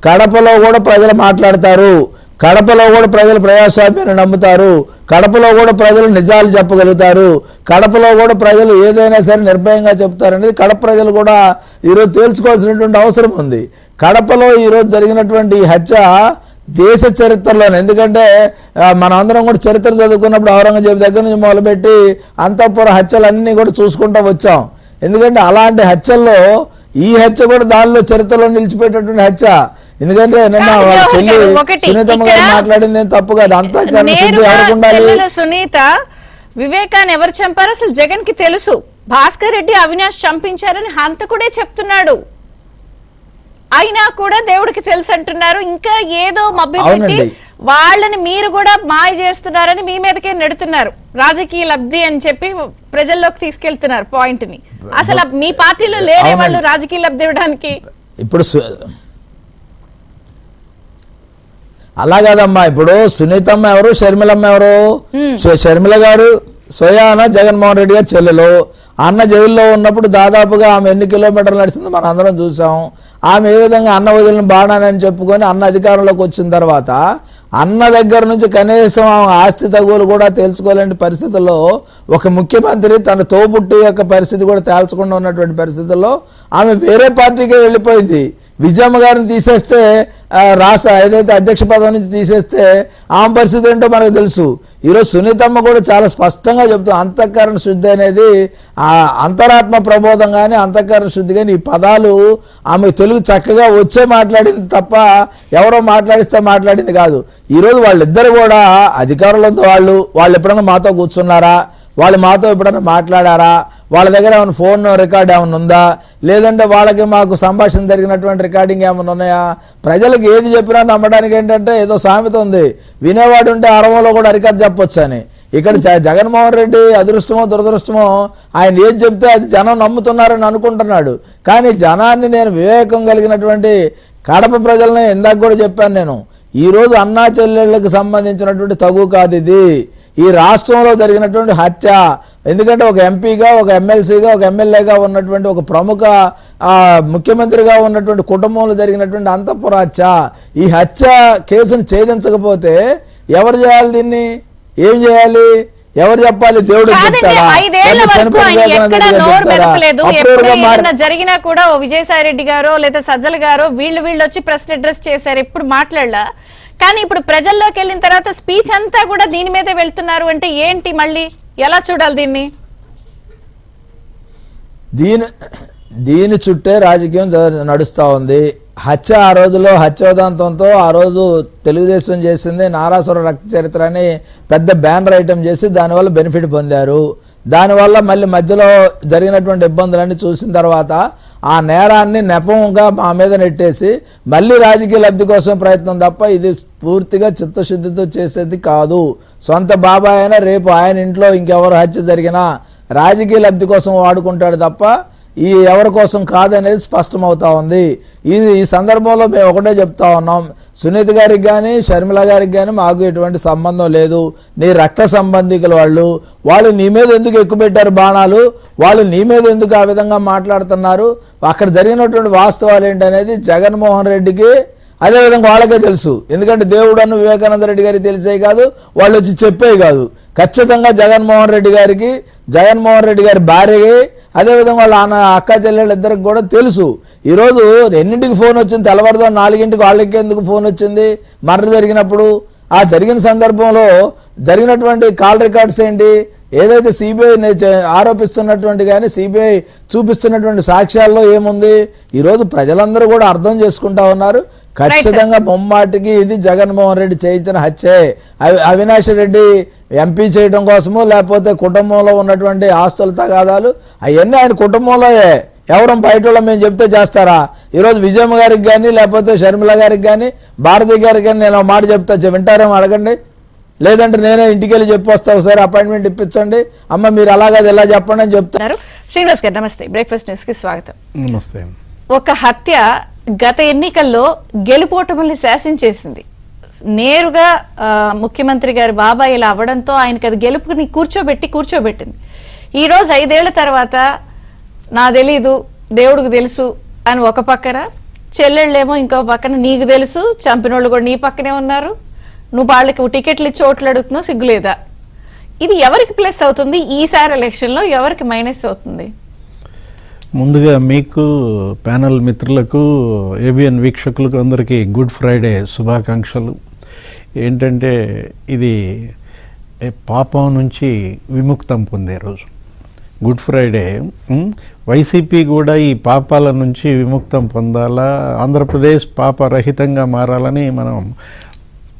కడపలో కూడా ప్రజలు మాట్లాడతారు, కడపలో కూడా ప్రజలు ప్రజాస్వామ్యాన్ని నమ్ముతారు, కడపలో కూడా ప్రజలు నిజాలు చెప్పగలుగుతారు, కడపలో కూడా ప్రజలు ఏదైనా సరే నిర్భయంగా చెప్తారనేది కడప ప్రజలు కూడా ఈరోజు తేల్చుకోవాల్సినటువంటి అవసరం ఉంది. కడపలో ఈరోజు జరిగినటువంటి హత్య దేశ చరిత్రలోనే, ఎందుకంటే మనం అందరం కూడా చరిత్ర చదువుకున్నప్పుడు ఔరంగజేబు దగ్గర నుంచి మొదలుపెట్టి అంతఃపుర హత్యలన్నీ కూడా చూసుకుంటూ వచ్చాం. ఎందుకంటే అలాంటి హత్యల్లో ఈ హత్య కూడా దానిలో చరిత్రలో నిలిచిపోయేటటువంటి హత్య. ఎందుకంటే నిన్న వాళ్ళ చెల్లి సునీతమ్మ గారు మాట్లాడింది ఏం తప్పు కాదు. అంతఃకరణ శుద్ధి ఎవరికి ఉండాలి? సునీత వివేకాన్ని ఎవరు చంపారు అసలు జగన్ కి తెలుసు. భాస్కర్ రెడ్డి అవినాష్ చంపించారని హంతకుడే చెప్తున్నాడు, అయినా కూడా దేవుడికి తెలుసు అంటున్నారు. ఇంకా ఏదో మబ్బి పెట్టి వాళ్ళని మీరు కూడా మాయ చేస్తున్నారని మీ మీదకే నెడుతున్నారు. రాజకీయ లబ్ధి అని చెప్పి ప్రజల్లోకి తీసుకెళ్తున్నారు పాయింట్ ని. అసలు మీ పార్టీలో లేరే వాళ్ళు రాజకీయ లబ్ధి ఇవ్వడానికి. ఇప్పుడు అలా కాదమ్మా, ఇప్పుడు సునీతమ్మ ఎవరు, షర్మిలమ్మ ఎవరు? షర్మిల గారు సోయాన జగన్మోహన్ రెడ్డి గారు చెల్లెలు. అన్న జైల్లో ఉన్నప్పుడు దాదాపుగా ఆమె ఎన్ని కిలోమీటర్లు నడిచిందో మనం అందరం చూసాం. ఆమె ఏ విధంగా అన్న వదిలిన బాణానని చెప్పుకొని అన్న అధికారంలోకి వచ్చిన తర్వాత అన్న దగ్గర నుంచి కనీసం ఆస్తి తగులు కూడా తేల్చుకోలేని పరిస్థితుల్లో ఒక ముఖ్యమంత్రి తన తోబుట్టి యొక్క పరిస్థితి కూడా తేల్చకుండా ఉన్నటువంటి పరిస్థితుల్లో ఆమె వేరే పార్టీకే వెళ్ళిపోయింది. విజయమ్మ గారిని తీసేస్తే, రాష్ట్ర ఏదైతే అధ్యక్ష పదవి నుంచి తీసేస్తే ఆమె పరిస్థితి ఏంటో మనకు తెలుసు. ఈరోజు సునీతమ్మ కూడా చాలా స్పష్టంగా చెప్తుంది, అంతఃకరణ శుద్ధి అనేది అంతరాత్మ ప్రబోధం కానీ అంతఃకరణ శుద్ధి కానీ ఈ పదాలు ఆమె తెలుగు చక్కగా వచ్చే మాట్లాడింది తప్ప ఎవరో మాట్లాడిస్తే మాట్లాడింది కాదు. ఈరోజు వాళ్ళిద్దరు కూడా అధికారంలో వాళ్ళు ఎప్పుడైనా మాతో కూర్చున్నారా, వాళ్ళు మాతో ఎప్పుడైనా మాట్లాడారా, వాళ్ళ దగ్గర ఏమైనా ఫోన్ రికార్డ్ ఏమైనా ఉందా, లేదంటే వాళ్ళకి మాకు సంభాషణ జరిగినటువంటి రికార్డింగ్ ఏమైనా ఉన్నాయా? ప్రజలకు ఏది చెప్పినా నమ్మడానికి ఏంటంటే ఏదో సామెత ఉంది, వినేవాడు ఉంటే అరవలో కూడా అరికథ చెప్పొచ్చు అని. ఇక్కడ జగన్మోహన్ రెడ్డి అదృష్టమో దురదృష్టమో ఆయన ఏది చెప్తే అది జనం నమ్ముతున్నారని అనుకుంటున్నాడు. కానీ జనాన్ని నేను వివేకం కలిగినటువంటి కడప ప్రజలని ఇందాక కూడా చెప్పాను నేను, ఈరోజు అన్నా చెల్లెళ్ళకి సంబంధించినటువంటి తగు కాదు ఇది. ఈ రాష్ట్రంలో జరిగినటువంటి హత్య, ఎందుకంటే ఒక ఎంపీగా, ఒక ఎమ్మెల్సీగా, ఒక ఎమ్మెల్యేగా ఉన్నటువంటి ఒక ప్రముఖ ముఖ్యమంత్రిగా ఉన్నటువంటి కుటుంబంలో జరిగినటువంటి అంతఃపుర హత్య. ఈ హత్య కేసును ఛేదించకపోతే ఎవరు చేయాలి? దీన్ని ఏం చేయాలి? ఎవరు చెప్పాలి? దేవుడు జరిగినా కూడా ఓ విజయసాయి రెడ్డి గారో లేదా సజ్జల గారో వీళ్ళు వచ్చి ప్రెస్ అడ్రస్ చేశారు, ఎప్పుడు మాట్లాడలా. కానీ ఇప్పుడు ప్రజల్లోకి వెళ్ళిన తర్వాత స్పీచ్ అంతా కూడా దీని మీదే వెళ్తున్నారు అంటే ఏంటి? మళ్ళీ ఎలా చూడాలి దీన్ని? దీని చుట్టే రాజకీయం నడుస్తూ ఉంది. హత్య ఆ రోజులో హత్యోదంతంతో ఆ రోజు తెలుగుదేశం చేసింది నారాసుర రక్త చరిత్ర అని పెద్ద బ్యానర్ ఐటమ్ చేసి దానివల్ల బెనిఫిట్ పొందారు. దానివల్ల మళ్ళీ మధ్యలో జరిగినటువంటి ఇబ్బందులన్నీ చూసిన తర్వాత ఆ నేరాన్ని నెపంగా మా మీద నెట్టేసి మళ్ళీ రాజకీయ లబ్ధి కోసం ప్రయత్నం తప్ప ఇది పూర్తిగా చిత్తశుద్ధితో చేసేది కాదు. సొంత బాబాయ్ అయినా రేపు ఆయన ఇంట్లో ఇంకెవరు హత్య జరిగినా రాజకీయ లబ్ధి కోసం వాడుకుంటాడు తప్ప ఈ ఎవరి కోసం కాదనేది స్పష్టమవుతా ఉంది. ఈ సందర్భంలో మేము ఒకటే చెప్తా ఉన్నాం, సునీత గారికి కానీ షర్మిల గారికి కానీ మాకు ఎటువంటి సంబంధం లేదు. నీ రక్త సంబంధికులు వాళ్ళు నీ మీద ఎందుకు ఎక్కువ పెట్టారు బాణాలు, వాళ్ళు నీ మీద ఎందుకు ఆ విధంగా మాట్లాడుతున్నారు, అక్కడ జరిగినటువంటి వాస్తవాలు ఏంటనేది జగన్మోహన్ రెడ్డికి అదేవిధంగా వాళ్ళకే తెలుసు. ఎందుకంటే దేవుడు అన్న వివేకానంద రెడ్డి గారికి తెలిసే కాదు, వాళ్ళు వచ్చి చెప్పే కాదు. ఖచ్చితంగా జగన్మోహన్ రెడ్డి గారి భార్యకి అదేవిధంగా వాళ్ళ అక్క చెల్లెళ్ళు ఇద్దరికి కూడా తెలుసు. ఈరోజు ఎన్నింటికి ఫోన్ వచ్చింది, తెల్లవారుదాం 4ంటికి వాళ్ళకి ఎందుకు ఫోన్ వచ్చింది మర్డర్ జరిగినప్పుడు? ఆ జరిగిన సందర్భంలో జరిగినటువంటి కాల్ రికార్డ్స్ ఏంటి, ఏదైతే సిబిఐ ఆరోపిస్తున్నటువంటి కానీ సిబిఐ చూపిస్తున్నటువంటి సాక్ష్యాల్లో ఏముంది? ఈరోజు ప్రజలందరూ కూడా అర్థం చేసుకుంటా ఉన్నారు. ఖచ్చితంగా బొమ్మాటికి ఇది జగన్మోహన్ రెడ్డి చేయించిన హత్యే. అవినాష్ రెడ్డి ఎంపీ చేయడం కోసమో లేకపోతే కుటుంబంలో ఉన్నటువంటి ఆస్తుల తగాదాలు అవన్నీ ఆయన కుటుంబంలోయే. ఎవరు బయట వాళ్ళు మేము చెప్తే చేస్తారా? ఈరోజు విజయమ్మ గారికి కానీ లేకపోతే షర్మిల గారికి కానీ భారతి గారికి కానీ నేను మాట చెప్తా, వింటారేమో అడగండి. లేదంటే నేనే ఇంటికి వెళ్ళి చెప్పొస్తా, ఒకసారి అపాయింట్మెంట్ ఇప్పించండి, అమ్మ మీరు అలాగది ఎలా చెప్పండి అని చెప్తున్నారు. శ్రీనివాస్ గారు నమస్తే, బ్రేక్ఫాస్ట్ న్యూస్ కి స్వాగతం. నమస్తే. ఒక హత్య గత ఎన్నికల్లో గెలుపోటముల్ని శాసించేసింది. నేరుగా ముఖ్యమంత్రి గారి బాబాయ్ ఇలా అవ్వడంతో ఆయనకి అది గెలుపుని కూర్చోబెట్టింది. ఈరోజు 5 ఏళ్ల తర్వాత నా తెలీదు దేవుడికి తెలుసు అని ఒక పక్కన, చెల్లెళ్ళేమో ఇంకో పక్కన నీకు తెలుసు, చంపినోళ్ళు కూడా నీ పక్కనే ఉన్నారు, నువ్వు వాళ్ళకి టికెట్లు ఇచ్చి ఓట్లు అడుగుతున్నావు, సిగ్గులేదా? ఇది ఎవరికి ప్లస్ అవుతుంది? ఈసారి ఎలక్షన్లో ఎవరికి మైనస్ అవుతుంది? ముందుగా మీకు ప్యానల్ మిత్రులకు ఏబిఎన్ వీక్షకులకు అందరికీ గుడ్ ఫ్రైడే శుభాకాంక్షలు. ఏంటంటే ఇది పాపం నుంచి విముక్తం పొందే రోజు గుడ్ ఫ్రైడే. వైసీపీ కూడా ఈ పాపాల నుంచి విముక్తం పొందాలా, ఆంధ్రప్రదేశ్ పాపరహితంగా మారాలని మనం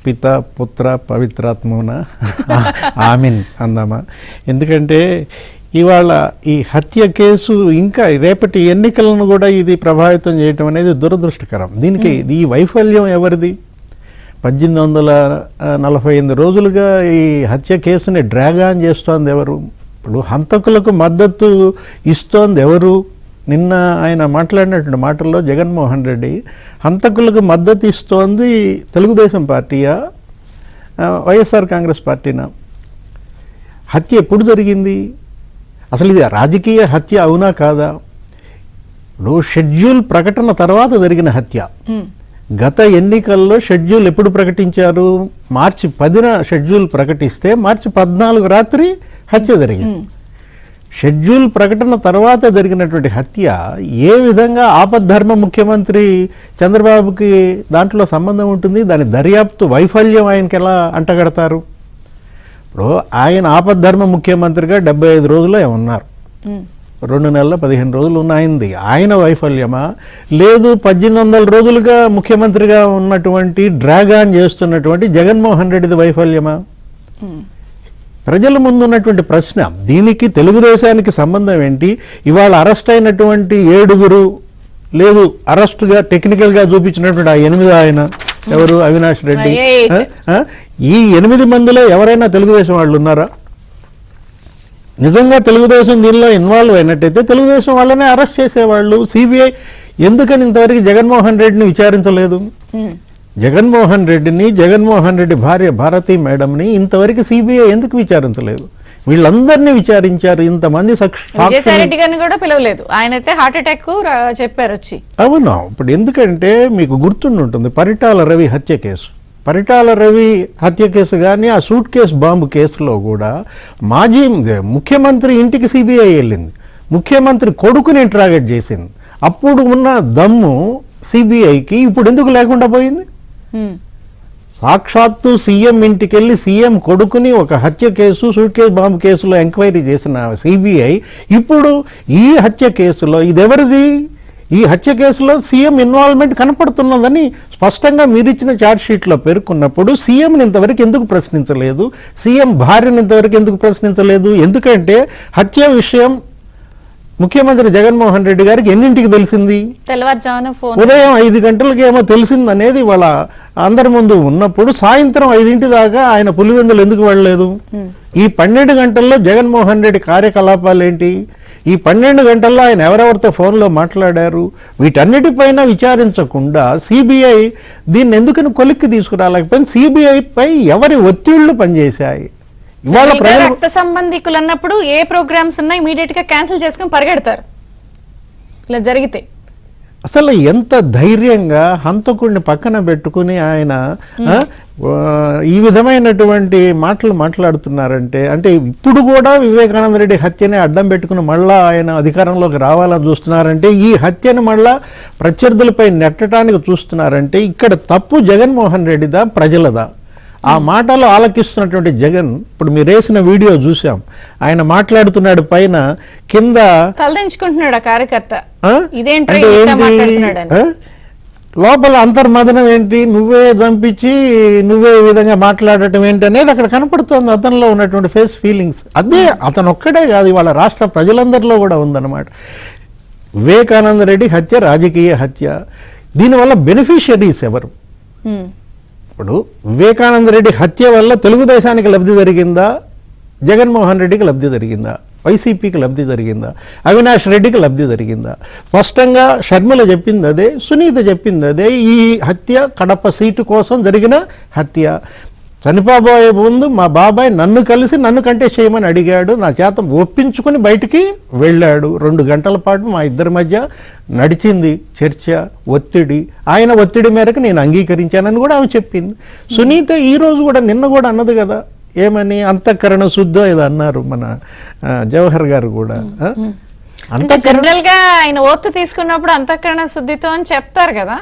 పిత పుత్ర పవిత్రాత్మన ఆమీన్ అందామా. ఎందుకంటే ఇవాళ ఈ హత్య కేసు ఇంకా రేపటి ఎన్నికలను కూడా ఇది ప్రభావితం చేయటం అనేది దురదృష్టకరం. దీనికి ఈ వైఫల్యం ఎవరిది? 1848 రోజులుగా ఈ హత్య కేసుని డ్రాగ్ ఆన్ చేస్తోంది ఎవరు? ఇప్పుడు హంతకులకు మద్దతు ఇస్తోంది ఎవరు? నిన్న ఆయన మాట్లాడినటువంటి మాటల్లో జగన్మోహన్ రెడ్డి హంతకులకు మద్దతు ఇస్తోంది తెలుగుదేశం పార్టీయా వైఎస్ఆర్ కాంగ్రెస్ పార్టీనా? హత్య ఎప్పుడు జరిగింది? అసలు ఇది రాజకీయ హత్య అవునా కాదా? ఇప్పుడు షెడ్యూల్ ప్రకటన తర్వాత జరిగిన హత్య. గత ఎన్నికల్లో షెడ్యూల్ ఎప్పుడు ప్రకటించారు? మార్చి 10న షెడ్యూల్ ప్రకటిస్తే మార్చి 14 రాత్రి హత్య జరిగింది. షెడ్యూల్ ప్రకటన తర్వాత జరిగినటువంటి హత్య ఏ విధంగా ఆపద్ధర్మ ముఖ్యమంత్రి చంద్రబాబుకి దాంట్లో సంబంధం ఉంటుంది? దాని దర్యాప్తు వైఫల్యం ఆయనకి ఎలా అంటగడతారు? ఇప్పుడు ఆయన ఆపద్ధర్మ ముఖ్యమంత్రిగా 75 రోజులు ఉన్నారు, 2 నెలల 15 రోజులు ఉన్నాయింది. ఆయన వైఫల్యమా? లేదు 1800 రోజులుగా ముఖ్యమంత్రిగా ఉన్నటువంటి డ్రాగ్ ఆన్ చేస్తున్నటువంటి జగన్మోహన్ రెడ్డిది వైఫల్యమా? ప్రజల ముందు ఉన్నటువంటి ప్రశ్న. దీనికి తెలుగుదేశానికి సంబంధం ఏంటి? ఇవాళ అరెస్ట్ అయినటువంటి 7 లేదు, అరెస్టుగా టెక్నికల్గా చూపించినటువంటి ఆ 8 ఆయన ఎవరు? అవినాష్ రెడ్డి. ఈ 8 మందిలో ఎవరైనా తెలుగుదేశం వాళ్ళు ఉన్నారా? నిజంగా తెలుగుదేశం దీనిలో ఇన్వాల్వ్ అయినట్టయితే తెలుగుదేశం వాళ్ళనే అరెస్ట్ చేసేవాళ్ళు. సిబిఐ ఎందుకని ఇంతవరకు జగన్మోహన్ రెడ్డిని విచారించలేదు? జగన్మోహన్ రెడ్డి భార్య భారతి మేడంని ఇంతవరకు సిబిఐ ఎందుకు విచారించలేదు? వీళ్ళందరినీ విచారించారు. ఇంతమంది విజయసాయిరెడ్డి గారిని కూడా పిలవలేదు. ఆయనైతే హార్ట్ అటాక్ చెప్పారు వచ్చి. అవును. ఇప్పుడు ఎందుకంటే మీకు గుర్తుండి ఉంటుంది పరిటాల రవి హత్య కేసు. పరిటాల రవి హత్య కేసు కానీ ఆ సూట్ కేసు బాంబు కేసులో కూడా మాజీ ముఖ్యమంత్రి ఇంటికి సిబిఐ వెళ్ళింది, ముఖ్యమంత్రి కొడుకుని ఇంట్రాగేట్ చేసింది. అప్పుడు ఉన్న దమ్ము సిబిఐకి ఇప్పుడు ఎందుకు లేకుండా పోయింది? సాక్షాత్తు సీఎం ఇంటికి వెళ్ళి సీఎం కొడుకుని ఒక హత్య కేసు సూట్ కేసు బాంబు కేసులో ఎంక్వైరీ చేసిన సిబిఐ ఇప్పుడు ఈ హత్య కేసులో ఇదెవరిది? ఈ హత్య కేసులో సీఎం ఇన్వాల్వ్మెంట్ కనపడుతున్నదని స్పష్టంగా మీరిచ్చిన ఛార్జ్ షీట్లో పేర్కొన్నప్పుడు సీఎంని ఇంతవరకు ఎందుకు ప్రశ్నించలేదు? సీఎం భార్యను ఇంతవరకు ఎందుకు ప్రశ్నించలేదు? ఎందుకంటే హత్య విషయం ముఖ్యమంత్రి జగన్మోహన్ రెడ్డి గారికి ఎన్నింటికి తెలిసింది? ఉదయం 5 గంటలకి ఏమో తెలిసింది అనేది వాళ్ళ అందరి ముందు ఉన్నప్పుడు సాయంత్రం 5 దాకా ఆయన పులివెందులు ఎందుకు వెళ్ళలేదు? ఈ 12 గంటల్లో జగన్మోహన్ రెడ్డి కార్యకలాపాలు ఏంటి? ఈ 12 గంటల్లో ఆయన ఎవరెవరితో ఫోన్లో మాట్లాడారు, వీటన్నిటిపైన విచారించకుండా సిబిఐ దీన్ని ఎందుకని కొలిక్కి తీసుకురాలేకపోయింది? సిబిఐ పై ఎవరి ఒత్తిళ్లు పనిచేశాయి? ఇవాళ ప్రజలు రక్త సంబంధికులు అన్నప్పుడు ఏ ప్రోగ్రామ్స్ ఉన్నా ఇమీడియట్ గా క్యాన్సిల్ చేసుకుని పరిగెడతారు ఇలా జరిగితే. అసలు ఎంత ధైర్యంగా హంతకుడిని పక్కన పెట్టుకుని ఆయన ఈ విధమైనటువంటి మాటలు మాట్లాడుతున్నారంటే, అంటే ఇప్పుడు కూడా వివేకానంద రెడ్డి హత్యని అడ్డం పెట్టుకుని మళ్ళా ఆయన అధికారంలోకి రావాలని చూస్తున్నారంటే, ఈ హత్యను మళ్ళా ప్రత్యర్థులపై నెట్టడానికి చూస్తున్నారంటే ఇక్కడ తప్పు జగన్మోహన్ రెడ్డిదా ప్రజలదా? ఆ మాటలు ఆలకిస్తున్నటువంటి జగన్, ఇప్పుడు మీరు వేసిన వీడియో చూసాం, ఆయన మాట్లాడుతున్నాడు, పైన కింద తలదించుకుంటున్నాడు ఆ కార్యకర్త. అంటే ఏంటి లోపల అంతర్మదనం ఏంటి, నువ్వే చంపించి నువ్వే ఈ విధంగా మాట్లాడటం ఏంటి అనేది అక్కడ కనపడుతుంది అతనిలో ఉన్నటువంటి ఫేస్ ఫీలింగ్స్. అదే అతను ఒక్కడే కాదు, ఇవాళ రాష్ట్ర ప్రజలందరిలో కూడా ఉందన్నమాట. వివేకానంద రెడ్డి హత్య రాజకీయ హత్య. దీనివల్ల బెనిఫిషియరీస్ ఎవరు? ఇప్పుడు వివేకానంద రెడ్డి హత్య వల్ల తెలుగుదేశానికి లబ్ధి జరిగిందా, జగన్మోహన్ రెడ్డికి లబ్ధి జరిగిందా, వైసీపీకి లబ్ధి జరిగిందా, అవినాష్ రెడ్డికి లబ్ధి జరిగిందా? స్పష్టంగా షర్మిల చెప్పింది అదే, సునీత చెప్పింది అదే. ఈ హత్య కడప సీటు కోసం జరిగిన హత్య. చనిపోబోయే ముందు మా బాబాయ్ నన్ను కలిసి నన్ను కంటెస్ట్ చేయమని అడిగాడు, నా చేత ఒప్పించుకుని బయటికి వెళ్ళాడు. 2 గంటల పాటు మా ఇద్దరి మధ్య నడిచింది చర్చ, ఒత్తిడి. ఆయన ఒత్తిడి మేరకు నేను అంగీకరించానని కూడా ఆమె చెప్పింది. సునీత ఈరోజు కూడా, నిన్న కూడా అన్నది కదా, ఏమని అంతఃకరణ శుద్ధో ఏదో అన్నారు మన జవహర్ గారు కూడా. అంటే జనరల్ గా ఆయన ఓత్తు తీసుకున్నప్పుడు అంతఃకరణ శుద్ధితో అని చెప్తారు కదా,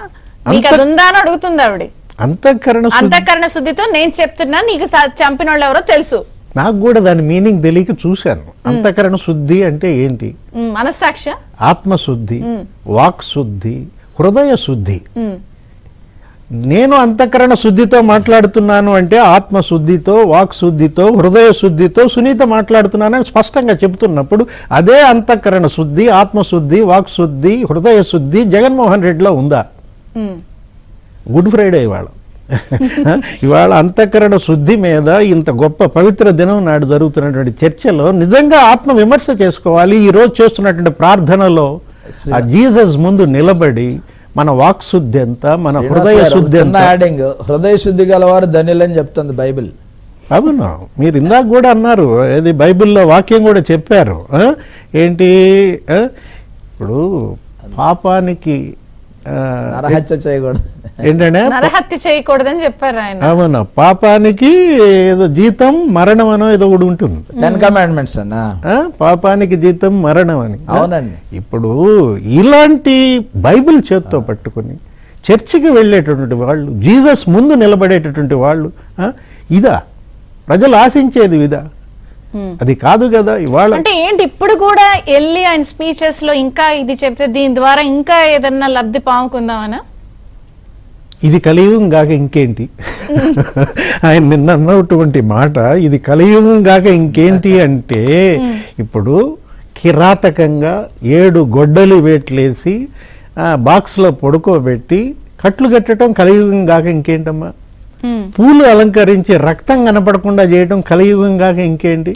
నీకు అది ఉందా అని అడుగుతుంది ఆవిడ. అంతఃకరణ శుద్ధితో నేను చెప్తున్నా, నీకు చంపిన వాళ్ళు ఎవరో తెలుసు. నాకు కూడా దాని మీనింగ్ తెలియక చూశాను. అంతఃకరణ శుద్ధి అంటే ఏంటి? మనస్సాక్ష, ఆత్మశుద్ధి, వాక్ శుద్ధి, హృదయ శుద్ధి. నేను అంతఃకరణ శుద్ధితో మాట్లాడుతున్నాను అంటే ఆత్మశుద్ధితో, వాక్ శుద్ధితో, హృదయ శుద్ధితో సునీత మాట్లాడుతున్నానని స్పష్టంగా చెబుతున్నప్పుడు అదే అంతఃకరణ శుద్ధి, ఆత్మశుద్ధి, వాక్ శుద్ధి, హృదయ శుద్ధి జగన్మోహన్ రెడ్డిలో ఉందా? గుడ్ ఫ్రైడే ఇవాళ. ఇవాళ అంతఃకరణ శుద్ధి మీద ఇంత గొప్ప పవిత్ర దినం నాడు జరుగుతున్నటువంటి చర్చలో నిజంగా ఆత్మ విమర్శ చేసుకోవాలి. ఈ రోజు చేస్తున్నటువంటి ప్రార్థనలో ఆ జీసస్ ముందు నిలబడి మన వాక్ శుద్ధి ఎంత, మన హృదయ శుద్ధి ఎంత. హృదయ శుద్ధి గలవారు ధన్యులని చెప్తుంది బైబిల్. అవును, మీరు ఇందాక కూడా అన్నారు, ఏది బైబిల్లో వాక్యం కూడా చెప్పారు. ఏంటి, ఇప్పుడు పాపానికి నరహత్య చేయకూడదు, ఏంటంటే నరహత్య చేయకూడదని చెప్పారు ఆయన. అవును, పాపానికి ఏదో జీతం మరణం అనో ఏదో కూడా ఉంటుంది. 10 కమాండ్మెంట్స్ అన్న, పాపానికి జీతం మరణం అని. అవునండి. ఇప్పుడు ఇలాంటి బైబిల్ చేత్తో పట్టుకుని చర్చికి వెళ్ళేటటువంటి వాళ్ళు, జీసస్ ముందు నిలబడేటటువంటి వాళ్ళు, ఇదా ప్రజలు ఆశించేది? ఇదా? అది కాదు కదా. ఇవాళ అంటే ఏంటి, ఇప్పుడు కూడా వెళ్ళి ఆయన స్పీచెస్ లో ఇంకా ఇది చెప్తే దీని ద్వారా ఇంకా ఏదన్నా లబ్ధి పాముకుందామనా? ఇది కలియుగం కాక ఇంకేంటి? ఆయన నిన్న అన్నటువంటి మాట, ఇది కలియుగం కాక ఇంకేంటి అంటే, ఇప్పుడు కిరాతకంగా 7 గొడ్డలి వేట్లేసి బాక్స్లో పడుకోబెట్టి కట్లు కట్టడం కలియుగం కాక ఇంకేంటమ్మా? పూలు అలంకరించి రక్తం కనపడకుండా చేయడం కలియుగం కాక ఇంకేంటి?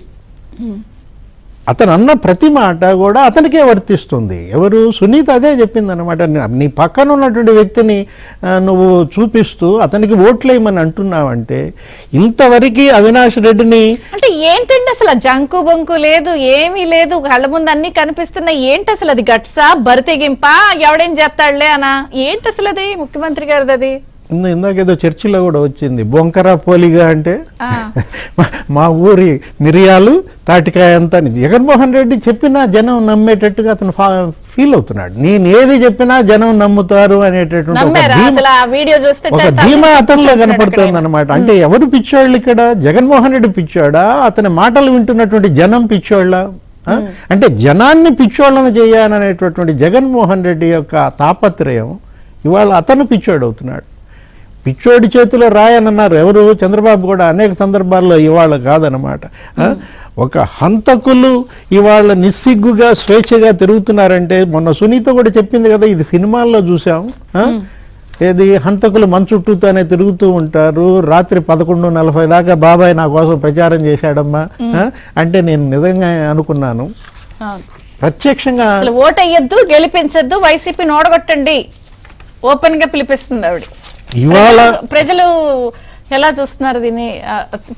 అతను అన్న ప్రతి మాట కూడా అతనికే వర్తిస్తుంది. ఎవరు? సునీత అదే చెప్పింది అనమాట. నీ పక్కన ఉన్నటువంటి వ్యక్తిని నువ్వు చూపిస్తూ అతనికి ఓట్లేయమని అంటున్నావంటే, ఇంతవరకు అవినాష్ రెడ్డిని అంటే ఏంటంటే అసలు జంకు బొంకు లేదు, ఏమీ లేదు, కళ్ళ ముందు అన్ని కనిపిస్తున్నాయి. ఏంటి అసలు అది? గట్సా, బరితెగింపా, ఎవడేం చేస్తాడులే అనా? ఏంటి అసలు అది ముఖ్యమంత్రి గారిది? అది ఇందాకేదో చర్చిలో కూడా వచ్చింది, బొంకరా పోలిగా అంటే మా ఊరి మిరియాలు తాటికాయ అంతా. జగన్మోహన్ రెడ్డి చెప్పినా జనం నమ్మేటట్టుగా అతను ఫీల్ అవుతున్నాడు. నేను ఏది చెప్పినా జనం నమ్ముతారు అనేటటువంటి ఒక ధీమా అతనిలో కనపడుతుంది అనమాట. అంటే ఎవరు పిచ్చోళ్ళు ఇక్కడ? జగన్మోహన్ రెడ్డి పిచ్చోడా, అతని మాటలు వింటున్నటువంటి జనం పిచ్చోళ్ళ? అంటే జనాన్ని పిచ్చోళ్ళను చేయాలనేటటువంటి జగన్మోహన్ రెడ్డి యొక్క తాపత్రయం ఇవాళ అతను పిచ్చోడు అవుతున్నాడు. పిచ్చోడి చేతిలో రాయనన్నారు ఎవరు? చంద్రబాబు కూడా అనేక సందర్భాల్లో. ఇవాళ కాదనమాట. ఒక హంతకులు ఇవాళ నిస్సిగ్గుగా స్వేచ్ఛగా తిరుగుతున్నారంటే, మొన్న సునీత కూడా చెప్పింది కదా, ఇది సినిమాల్లో చూసాం. ఏది, హంతకులు మన చుట్టూతోనే తిరుగుతూ ఉంటారు, రాత్రి 11:40 దాకా బాబాయ్ నా కోసం ప్రచారం చేశాడమ్మా అంటే నేను నిజంగా అనుకున్నాను, ప్రత్యక్షంగా అసలు ఓటు వేయొద్దు, గెలిపించొద్దు, వైసీపీని ఓడగొట్టండి ఓపెన్ గా పిలిపిస్తుంది ఆవిడ. ఇవాళ ప్రజలు ఎలా చూస్తున్నారు దీన్ని?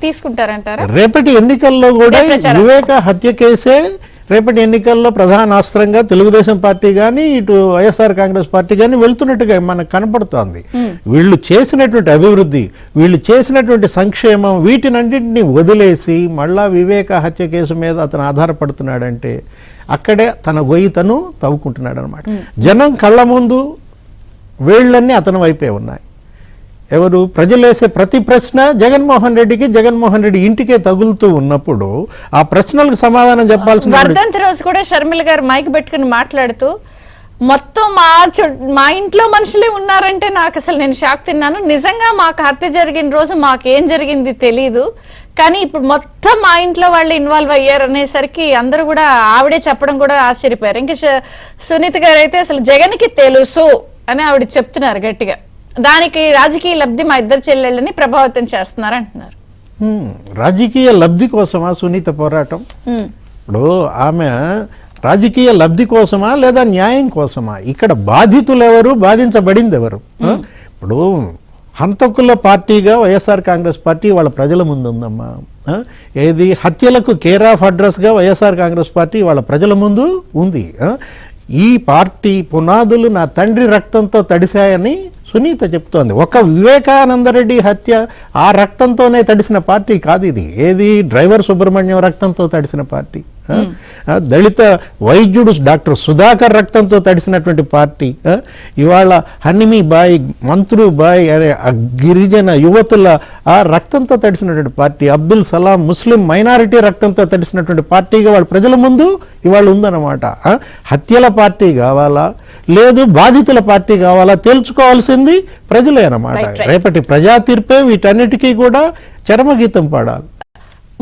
తీసుకుంటారంటారా? రేపటి ఎన్నికల్లో కూడా వివేక హత్య కేసే రేపటి ఎన్నికల్లో ప్రధాన అస్త్రంగా తెలుగుదేశం పార్టీ కానీ ఇటు వైఎస్ఆర్ కాంగ్రెస్ పార్టీ కానీ వెళ్తున్నట్టుగా మనకు కనపడుతోంది. వీళ్ళు చేసినటువంటి అభివృద్ధి, వీళ్ళు చేసినటువంటి సంక్షేమం, వీటినన్నింటినీ వదిలేసి మళ్ళా వివేక హత్య కేసు మీద అతను ఆధారపడుతున్నాడంటే అక్కడే తన గొయ్యి తను తవ్వుకుంటున్నాడు అనమాట. జనం కళ్ళ ముందు వేళ్ళన్నీ అతని వైపే ఉన్నాయి. ఎవరు? ప్రజలేసే ప్రతి ప్రశ్న జగన్మోహన్ రెడ్డికి, జగన్మోహన్ రెడ్డి ఇంటికే తగులుతూ ఉన్నప్పుడు ఆ ప్రశ్నలకు సమాధానం చెప్పాల్సిన వర్ధంతి రోజు కూడా షర్మిల గారు మైక్ పెట్టుకుని మాట్లాడుతూ మొత్తం మా ఇంట్లో మనుషులే ఉన్నారంటే నాకు అసలు నేను షాక్ తిన్నాను. నిజంగా మాకు హత్య జరిగిన రోజు మాకేం జరిగింది తెలీదు, కానీ ఇప్పుడు మొత్తం మా ఇంట్లో వాళ్ళు ఇన్వాల్వ్ అయ్యారు అనేసరికి అందరూ కూడా ఆవిడే చెప్పడం కూడా ఆశ్చర్యపోయారు. ఇంకా సునీత గారు అయితే అసలు జగన్కి తెలుసు అని ఆవిడ చెప్తున్నారు గట్టిగా. దానికి రాజకీయ లబ్ధి మా ఇద్దరు చెల్లెళ్ళని ప్రభావితం చేస్తున్నారు అంటున్నారు. రాజకీయ లబ్ధి కోసమా సునీత పోరాటం? ఇప్పుడు ఆమె రాజకీయ లబ్ధి కోసమా లేదా న్యాయం కోసమా? ఇక్కడ బాధితులు ఎవరు, బాధించబడింది ఎవరు? ఇప్పుడు హంతకుల పార్టీగా వైఎస్ఆర్ కాంగ్రెస్ పార్టీ వాళ్ళ ప్రజల ముందు ఉందమ్మా. ఏది హత్యలకు కేర్ ఆఫ్ అడ్రస్గా వైఎస్ఆర్ కాంగ్రెస్ పార్టీ వాళ్ళ ప్రజల ముందు ఉంది. ఈ పార్టీ పునాదులు నా తండ్రి రక్తంతో తడిశాయని సునీత చెప్తోంది. ఒక వివేకానందరెడ్డి హత్య ఆ రక్తంతోనే తడిసిన పార్టీ కాదు ఇది. ఏది డ్రైవర్ సుబ్రహ్మణ్యం రక్తంతో తడిసిన పార్టీ, దళిత వైద్యుడు డాక్టర్ సుధాకర్ రక్తంతో తడిసినటువంటి పార్టీ, ఇవాళ హనిమి బాయ్, మంత్రు బాయ్ అనే గిరిజన యువతుల ఆ రక్తంతో తడిసినటువంటి పార్టీ, అబ్దుల్ సలాం ముస్లిం మైనారిటీ రక్తంతో తడిసినటువంటి పార్టీగా వాళ్ళ ప్రజల ముందు ఇవాళ ఉందన్నమాట. హత్యల పార్టీ కావాలా లేదు బాధితుల పార్టీ కావాలా తెలుసుకోవాల్సింది ప్రజలే అన్నమాట. రేపటి ప్రజా తీర్పే వీటన్నిటికీ కూడా చరమగీతం పాడాలి.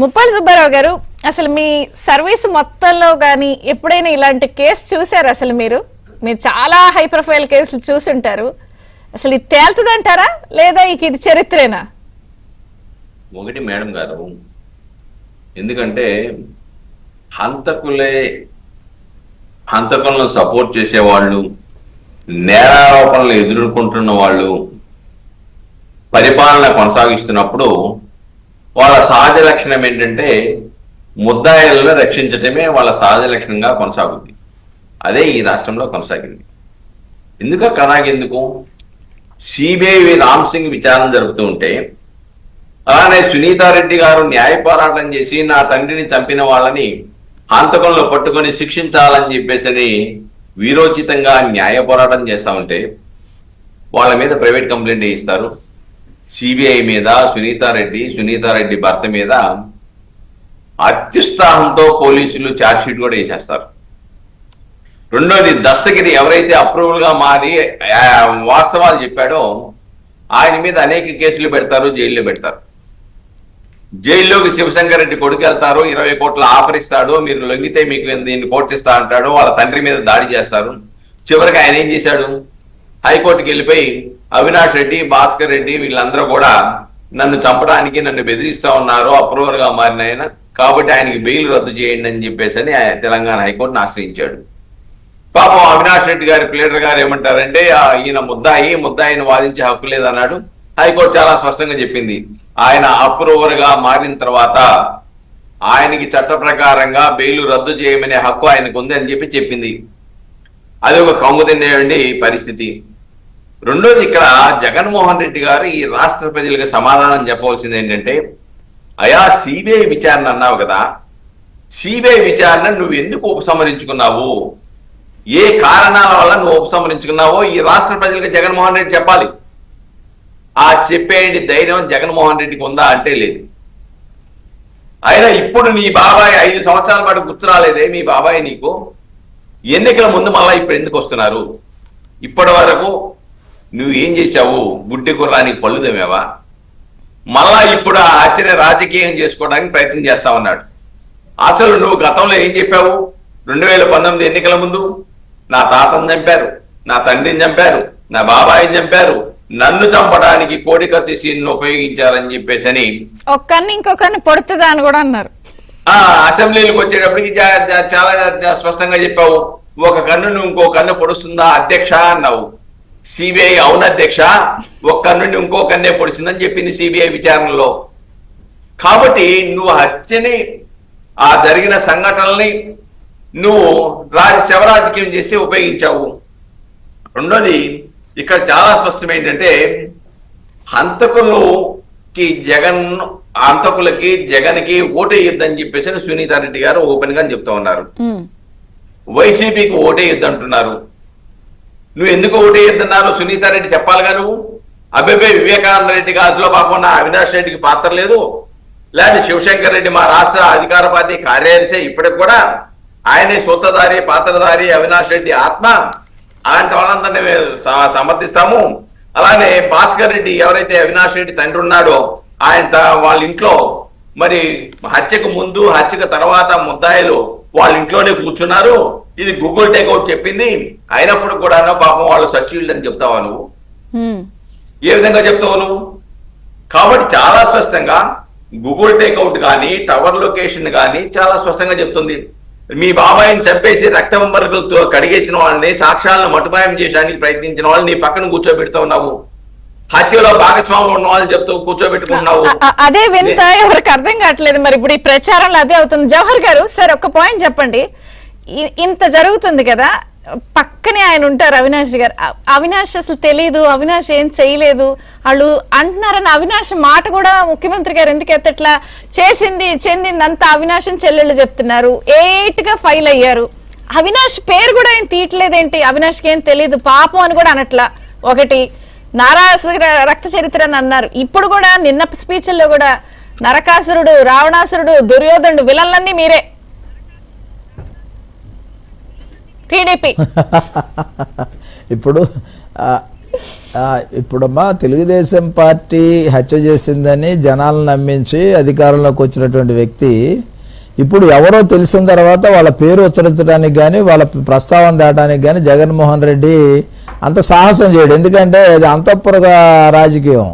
ముప్పాళ్ళ సుబ్బారావు గారు, అసలు మీ సర్వీస్ మొత్తంలో కానీ ఎప్పుడైనా ఇలాంటి కేసు చూసారు? అసలు మీరు చాలా హై ప్రొఫైల్ కేసులు చూసుంటారు. అసలు ఇది తేలుతుందంటారా లేదా ఇది చరిత్రేనా? ఒకటి మేడం గారు, ఎందుకంటే హంతకులను సపోర్ట్ చేసేవాళ్ళు, నేరారోపణలు ఎదుర్కొంటున్న వాళ్ళు పరిపాలన కొనసాగిస్తున్నప్పుడు వాళ్ళ సహజ లక్షణం ఏంటంటే ముద్దాయిలను రక్షించటమే వాళ్ళ సహజ లక్షణంగా కొనసాగుతుంది. అదే ఈ రాష్ట్రంలో కొనసాగింది. ఎందుకు సిబిఐ రామ్ సింగ్ విచారణ జరుపుతూ ఉంటే అలానే సునీతారెడ్డి గారు న్యాయ పోరాటం చేసి నా తండ్రిని చంపిన వాళ్ళని హంతకులను పట్టుకొని శిక్షించాలని చెప్పేసి వీరోచితంగా న్యాయ పోరాటం చేస్తా ఉంటే వాళ్ళ మీద ప్రైవేట్ కంప్లైంట్ ఇస్తారు. సిబిఐ మీద సునీతారెడ్డి భర్త మీద అత్యుత్సాహంతో పోలీసులు ఛార్జ్షీట్ కూడా వేసేస్తారు. రెండోది, దస్తగిరి ఎవరైతే అప్రూవల్ గా మారి వాస్తవాలు చెప్పాడో ఆయన మీద అనేక కేసులు పెడతారు, జైల్లో పెడతారు. జైల్లోకి శివశంకర్ రెడ్డి కొడుకు వెళ్తారు, 20 కోట్ల ఆఫర్ ఇస్తాడు, మీరు లొంగితే మీకు దీన్ని కోర్టు ఇస్తా అంటాడు, వాళ్ళ తండ్రి మీద దాడి చేస్తారు. చివరికి ఆయన ఏం చేశాడు, హైకోర్టుకి వెళ్ళిపోయి అవినాష్ రెడ్డి, భాస్కర్ రెడ్డి వీళ్ళందరూ కూడా నన్ను చంపడానికి నన్ను బెదిరిస్తా ఉన్నారు అప్రూవర్ గా మారిన ఆయన, కాబట్టి ఆయనకి బెయిల్ రద్దు చేయండి అని చెప్పేసి తెలంగాణ హైకోర్టును ఆశ్రయించాడు. పాపం అవినాష్ రెడ్డి గారి ప్లేడర్ గారు ఏమంటారంటే ఈయన ముద్దాయిని వాదించే హక్కు లేదన్నాడు. హైకోర్టు చాలా స్పష్టంగా చెప్పింది, ఆయన అప్రూవర్ గా మారిన తర్వాత ఆయనకి చట్ట ప్రకారంగా బెయిల్ రద్దు చేయమనే హక్కు ఆయనకు ఉంది అని చెప్పింది. అది ఒక కంగుతిండే పరిస్థితి. రెండోది, ఇక్కడ జగన్మోహన్ రెడ్డి గారు ఈ రాష్ట్ర ప్రజలకు సమాధానం చెప్పవలసింది ఏంటంటే, అయా సిబిఐ విచారణ అన్నావు కదా, సిబిఐ విచారణ నువ్వు ఎందుకు ఉపసంహరించుకున్నావు, ఏ కారణాల వల్ల నువ్వు ఉపసంహరించుకున్నావో ఈ రాష్ట్ర ప్రజలకు జగన్మోహన్ రెడ్డి చెప్పాలి. ఆ చెప్పేయండి ధైర్యం జగన్మోహన్ రెడ్డికి ఉందా అంటే లేదు. అయినా ఇప్పుడు నీ బాబాయ్ 5 సంవత్సరాల పాటు గుర్తురాలేదే మీ బాబాయ్ నీకు, ఎన్నికల ముందు మళ్ళా ఇప్పుడు ఎందుకు వస్తున్నారు? ఇప్పటి వరకు నువ్వు ఏం చేశావు? గుడ్డి కుర్రానికి పళ్ళు తెమేవా? మళ్ళా ఇప్పుడు ఆ హత్యని రాజకీయం చేసుకోవడానికి ప్రయత్నం చేస్తా ఉన్నాడు. అసలు నువ్వు గతంలో ఏం చెప్పావు? 2019 ఎన్నికల ముందు నా తాతను చంపారు, నా తండ్రిని చంపారు, నా బాబాయిని చంపారు, నన్ను చంపడానికి కోడికత్తి సీన్ను ఉపయోగించారని చెప్పేసి అని ఒక్కరిని ఇంకొకరిని పొడుతుందా అని కూడా అన్నారు. అసెంబ్లీలకు వచ్చేటప్పటికి చాలా స్పష్టంగా చెప్పావు. ఒక కన్నుని ఇంకో కన్ను పొడుస్తుందా అధ్యక్ష అన్నావు. సిబిఐ అవును అధ్యక్ష, ఒక కన్నుని ఇంకో కన్నే పొడుస్తుందని చెప్పింది సిబిఐ విచారణలో. కాబట్టి నువ్వు హత్యని ఆ జరిగిన సంఘటనల్ని నువ్వు శవరాజకీయం చేసి ఉపయోగించావు. రెండోది ఇక్కడ చాలా స్పష్టం ఏంటంటే హంతకులకి జగన్కి ఓటేయొద్దని చెప్పేసి సునీతారెడ్డి గారు ఓపెన్ గా చెప్తా ఉన్నారు. వైసీపీకి ఓటేయొద్దు అంటున్నారు. నువ్వు ఎందుకు ఓటేయొద్దన్నారు సునీతారెడ్డి చెప్పాలిగా. నువ్వు అబ్బాయి వివేకానంద రెడ్డి గాజులో కాకుండా అవినాష్ రెడ్డికి పాత్ర లేదు, లేదంటే శివశంకర్ రెడ్డి మా రాష్ట్ర అధికార పార్టీ కార్యదర్శి ఇప్పటికి కూడా ఆయనే సూత్రధారి పాత్రధారి అవినాష్ రెడ్డి ఆత్మ, అలాంటి వాళ్ళందరినీ సమర్థిస్తాము. అలానే భాస్కర్ రెడ్డి ఎవరైతే అవినాష్ రెడ్డి తండ్రి ఉన్నాడో ఆయన వాళ్ళ ఇంట్లో మరి హత్యకు ముందు హత్యకు తర్వాత ముద్దాయిలు వాళ్ళ ఇంట్లోనే కూర్చున్నారు. ఇది గూగుల్ టేక్అవుట్ చెప్పింది. అయినప్పుడు కూడా పాపం వాళ్ళు సచివులు అని చెప్తావా నువ్వు? ఏ విధంగా చెప్తావు నువ్వు? కాబట్టి చాలా స్పష్టంగా గూగుల్ టేక్అవుట్ కానీ టవర్ లొకేషన్ కానీ చాలా స్పష్టంగా చెప్తుంది. మీ బాబాయిని చంపేసి రక్తం మరుగులతో కడిగేసిన వాళ్ళని, సాక్ష్యాలను మటుమాయం చేయడానికి ప్రయత్నించిన వాళ్ళని నీ పక్కన కూర్చోబెడుతూ ఉన్నావు. హత్యలో భాగస్వాములు ఉన్న వాళ్ళని చెప్తూ కూర్చోబెట్టుకున్నావు. అదే వింత ఎవరికి అర్థం కావట్లేదు. మరి ఇప్పుడు ఈ ప్రచారంలో అదే అవుతుంది. జవహర్ గారు సార్ ఒక్క పాయింట్ చెప్పండి. ఇంత జరుగుతుంది కదా, పక్కనే ఆయన ఉంటారు అవినాష్ గారు. అవినాష్ అసలు తెలీదు, అవినాష్ ఏం చేయలేదు వాళ్ళు అంటున్నారని అవినాష్ మాట కూడా ముఖ్యమంత్రి గారు ఎందుకు ఎత్తట్లా? చెందింది అంతా అవినాష్ చెల్లెళ్ళు చెప్తున్నారు. 8 గా ఫైల్ అయ్యారు. అవినాష్ పేరు కూడా ఏం తీయట్లేదేంటి? అవినాష్కి ఏం తెలీదు పాపం అని కూడా అనట్లా. ఒకటి నారాసుర రక్త చరిత్ర అని అన్నారు. ఇప్పుడు కూడా నిన్న స్పీచ్ల్లో కూడా నరకాసురుడు, రావణాసురుడు, దుర్యోధనుడు విలన్లన్నీ మీరే టీడీపీ. ఇప్పుడమ్మా తెలుగుదేశం పార్టీ హత్య చేసిందని జనాలను నమ్మించి అధికారంలోకి వచ్చినటువంటి వ్యక్తి ఇప్పుడు ఎవరో తెలిసిన తర్వాత వాళ్ళ పేరు ఉచ్చరించడానికి కానీ వాళ్ళ ప్రస్తావన తేయడానికి కానీ జగన్మోహన్ రెడ్డి అంత సాహసం చేయడు. ఎందుకంటే అది అంతఃపుర రాజకీయం.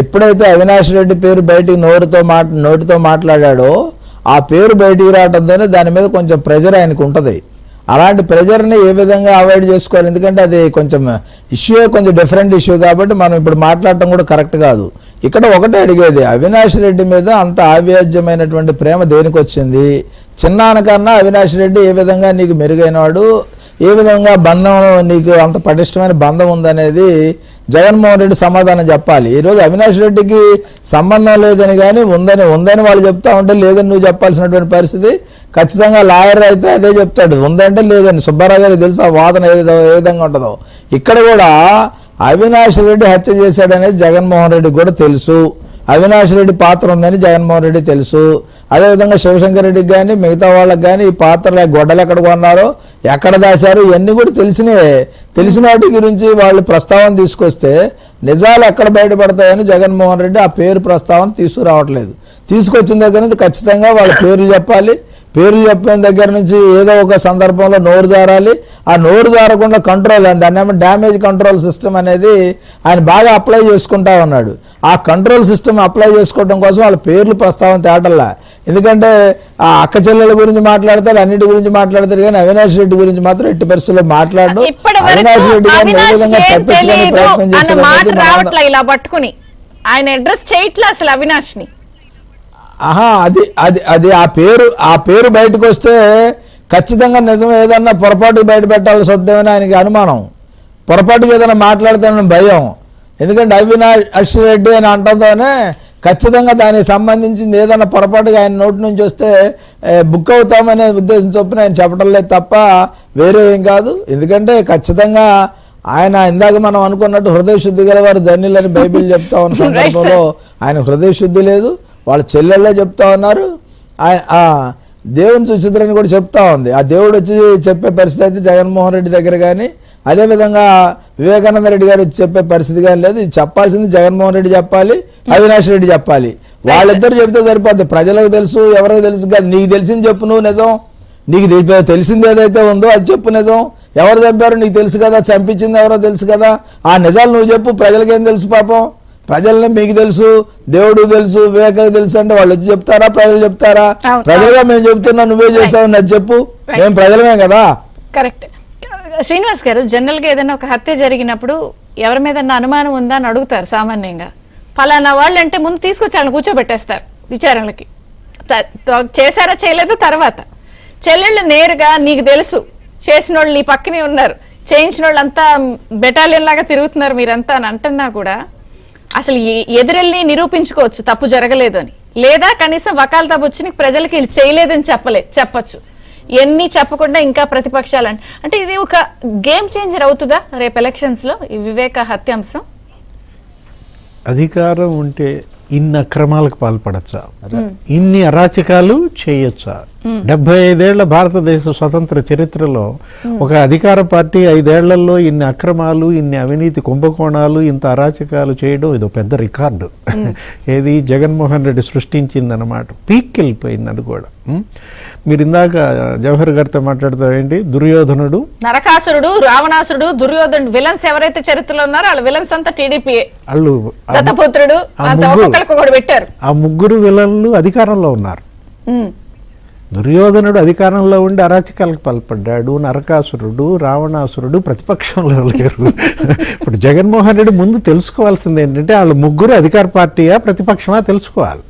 ఎప్పుడైతే అవినాష్ రెడ్డి పేరు బయటికి నోటితో మాట్లాడాడో ఆ పేరు బయటికి రావడంతోనే దాని మీద కొంచెం ప్రెజర్ ఆయనకు ఉంటుంది. అలాంటి ప్రెజర్ని ఏ విధంగా అవాయిడ్ చేసుకోవాలి? ఎందుకంటే అది కొంచెం కొంచెం డిఫరెంట్ ఇష్యూ కాబట్టి మనం ఇప్పుడు మాట్లాడటం కూడా కరెక్ట్ కాదు. ఇక్కడ ఒకటే అడిగేది, అవినాష్ రెడ్డి మీద అంత ఆవ్యాజ్యమైనటువంటి ప్రేమ దేనికి వచ్చింది? చిన్నానకన్నా అవినాష్ రెడ్డి ఏ విధంగా నీకు మెరుగైనవాడు, ఏ విధంగా బంధం నీకు అంత పటిష్టమైన బంధం ఉందనేది జగన్మోహన్ రెడ్డి సమాధానం చెప్పాలి. ఈరోజు అవినాష్ రెడ్డికి సంబంధం లేదని కానీ ఉందని వాళ్ళు చెప్తా ఉంటే లేదని నువ్వు చెప్పాల్సినటువంటి పరిస్థితి ఖచ్చితంగా లాయర్ అయితే అదే చెప్తాడు. ఉందంటే లేదని. సుబ్బారావు గారికి తెలుసు ఆ వాదన ఏ విధంగా ఉంటుందో. ఇక్కడ కూడా అవినాష్ రెడ్డి హత్య చేశాడనేది జగన్మోహన్ రెడ్డికి కూడా తెలుసు. అవినాష్ రెడ్డి పాత్ర ఉందని జగన్మోహన్ రెడ్డి తెలుసు. అదేవిధంగా శివశంకర్ రెడ్డికి కానీ మిగతా వాళ్ళకి కానీ ఈ పాత్రలు గొడ్డలు ఎక్కడ కొన్నారో ఎక్కడ దాచారు ఇవన్నీ కూడా తెలిసిన వాటి గురించి వాళ్ళు ప్రస్తావన తీసుకొస్తే నిజాలు ఎక్కడ బయటపడతాయని జగన్మోహన్ రెడ్డి ఆ పేరు ప్రస్తావన తీసుకురావట్లేదు. తీసుకొచ్చిన దగ్గర నుంచి ఖచ్చితంగా వాళ్ళ పేర్లు చెప్పాలి. పేర్లు చెప్పిన దగ్గర నుంచి ఏదో ఒక సందర్భంలో నోరు జారాలి. ఆ నోరు జారకుండా కంట్రోల్ దాన్ని ఏమో డ్యామేజ్ కంట్రోల్ సిస్టమ్ అనేది ఆయన బాగా అప్లై చేసుకుంటా ఉన్నాడు. ఆ కంట్రోల్ సిస్టమ్ అప్లై చేసుకోవడం కోసం వాళ్ళ పేర్లు ప్రస్తావన తేటల్లా. ఎందుకంటే ఆ అక్క చెల్లెల గురించి మాట్లాడతారు, అన్నిటి గురించి మాట్లాడతారు, కానీ అవినాష్ రెడ్డి గురించి మాత్రం ఎట్టి పరిస్థితుల్లో మాట్లాడు. అవినాష్ రెడ్డి గారిని ఏ విధంగా తప్పించుకునే ప్రయత్నం చేశారు ఇలా పట్టుకుని ఆయన అడ్రస్ చేయట్లే అసలు అవినాష్ ని. అది ఆ పేరు బయటకు వస్తే ఖచ్చితంగా నిజం ఏదన్నా పొరపాటుకు బయట పెట్టాల్సి వద్దామని ఆయనకి అనుమానం. పొరపాటుకు ఏదైనా మాట్లాడతానని భయం. ఎందుకంటే అవినాష్ రెడ్డి అని అంటంతోనే ఖచ్చితంగా దానికి సంబంధించింది ఏదైనా పొరపాటుగా ఆయన నోటి నుంచి వస్తే బుక్ అవుతామనే ఉద్దేశం చొప్పున ఆయన చెప్పడం లేదు తప్ప వేరే ఏం కాదు. ఎందుకంటే ఖచ్చితంగా ఆయన ఇందాక మనం అనుకున్నట్టు హృదయ శుద్ధి గలవారు ధన్యులని బైబిల్ చెప్తా ఉన్న సందర్భంలో ఆయన హృదయ శుద్ధి లేదు. వాళ్ళ చెల్లెళ్ళే చెప్తా ఉన్నారు. దేవుని సుచిత్రని కూడా చెప్తా ఉంది. ఆ దేవుడు వచ్చి చెప్పే పరిస్థితి అయితే జగన్మోహన్ రెడ్డి దగ్గర కానీ అదేవిధంగా వివేకానంద రెడ్డి గారు వచ్చి చెప్పే పరిస్థితి కానీ లేదు. ఇది చెప్పాల్సింది జగన్మోహన్ రెడ్డి చెప్పాలి, అవినాష్ రెడ్డి చెప్పాలి. వాళ్ళిద్దరు చెప్తే సరిపోద్ది. ప్రజలకు తెలుసు, ఎవరికి తెలుసు కాదు. నీకు తెలిసింది చెప్పు, నువ్వు నిజం. నీకు తెలిసింది ఏదైతే ఉందో అది చెప్పు నిజం. ఎవరు చంపారో నీకు తెలుసు కదా, చంపించింది ఎవరో తెలుసు కదా. ఆ నిజాలు నువ్వు చెప్పు. ప్రజలకేం తెలుసు పాపం? ప్రజల్ని మీకు తెలుసు, దేవుడు తెలుసు, వివేక తెలుసు అంటే వాళ్ళు వచ్చి చెప్తారా, ప్రజలు చెప్తారా? అవును. ప్రజలుగా మేము చెప్తున్నా, నువ్వే చేసావు నాకు చెప్పు, మేము ప్రజలమే కదా. కరెక్ట్. శ్రీనివాస్ గారు, జనరల్ గా ఏదైనా ఒక హత్య జరిగినప్పుడు ఎవరి మీద అనుమానం ఉందా అని అడుగుతారు సామాన్యంగా. ఫలానా వాళ్ళు అంటే ముందు తీసుకొచ్చి వాళ్ళని కూర్చోబెట్టేస్తారు విచారణలకి. చేశారా చేయలేదో తర్వాత. చెల్లెళ్ళు నేరుగా నీకు తెలుసు, చేసిన వాళ్ళు నీ పక్కనే ఉన్నారు, చేయించిన వాళ్ళంతా బెటాలియన్ లాగా తిరుగుతున్నారు మీరంతా అని అంటున్నా కూడా అసలు ఎదురెళ్ళి నిరూపించుకోవచ్చు తప్పు జరగలేదు అని. లేదా కనీసం వకాల్తా వచ్చి నీకు ప్రజలకి వీళ్ళు చేయలేదని చెప్పచ్చు. ఎన్ని చెప్పకుండా ఇంకా ప్రతిపక్షాలు అంటే ఇది ఒక గేమ్ చేంజర్ అవుతుందా రేపు ఎలక్షన్స్ లో ఈ వివేక హత్య అంశం? అధికారం ఉంటే ఇన్ని అక్రమాలకు పాల్పడచ్చా, ఇన్ని అరాచకాలు చేయొచ్చా? 75 ఏళ్ల భారతదేశ స్వతంత్ర చరిత్రలో ఒక అధికార పార్టీ 5 ఏళ్లలో ఇన్ని అక్రమాలు, ఇన్ని అవినీతి కుంభకోణాలు, ఇంత అరాచకాలు చేయడం ఇది పెద్ద రికార్డు. ఏది జగన్మోహన్ రెడ్డి సృష్టించిందన్నమాట. పీక్కి వెళ్ళిపోయింది అది కూడా. మీరు ఇందాక జవహర్ గారితో మాట్లాడతారేంటి, దుర్యోధనుడు, నరకాసురుడు, రావణాసురుడు, దుర్యోధనుడు విలన్స్ ఎవరైతే చరిత్రలో ఉన్నారో వాళ్ళ విలన్స్ అంతా టీడీపీ. వాళ్ళు దత్తపుత్రుడు ఒక్కొక్కరికి పెట్టారు. ఆ ముగ్గురు విలన్లు అధికారంలో ఉన్నారు. దుర్యోధనుడు అధికారంలో ఉండి అరాచకాలకు పాల్పడ్డాడు. నరకాసురుడు, రావణాసురుడు ప్రతిపక్షంలో లేరు. ఇప్పుడు జగన్మోహన్ రెడ్డి ముందు తెలుసుకోవాల్సింది ఏంటంటే వాళ్ళు ముగ్గురు అధికార పార్టీయా ప్రతిపక్షమా తెలుసుకోవాలి.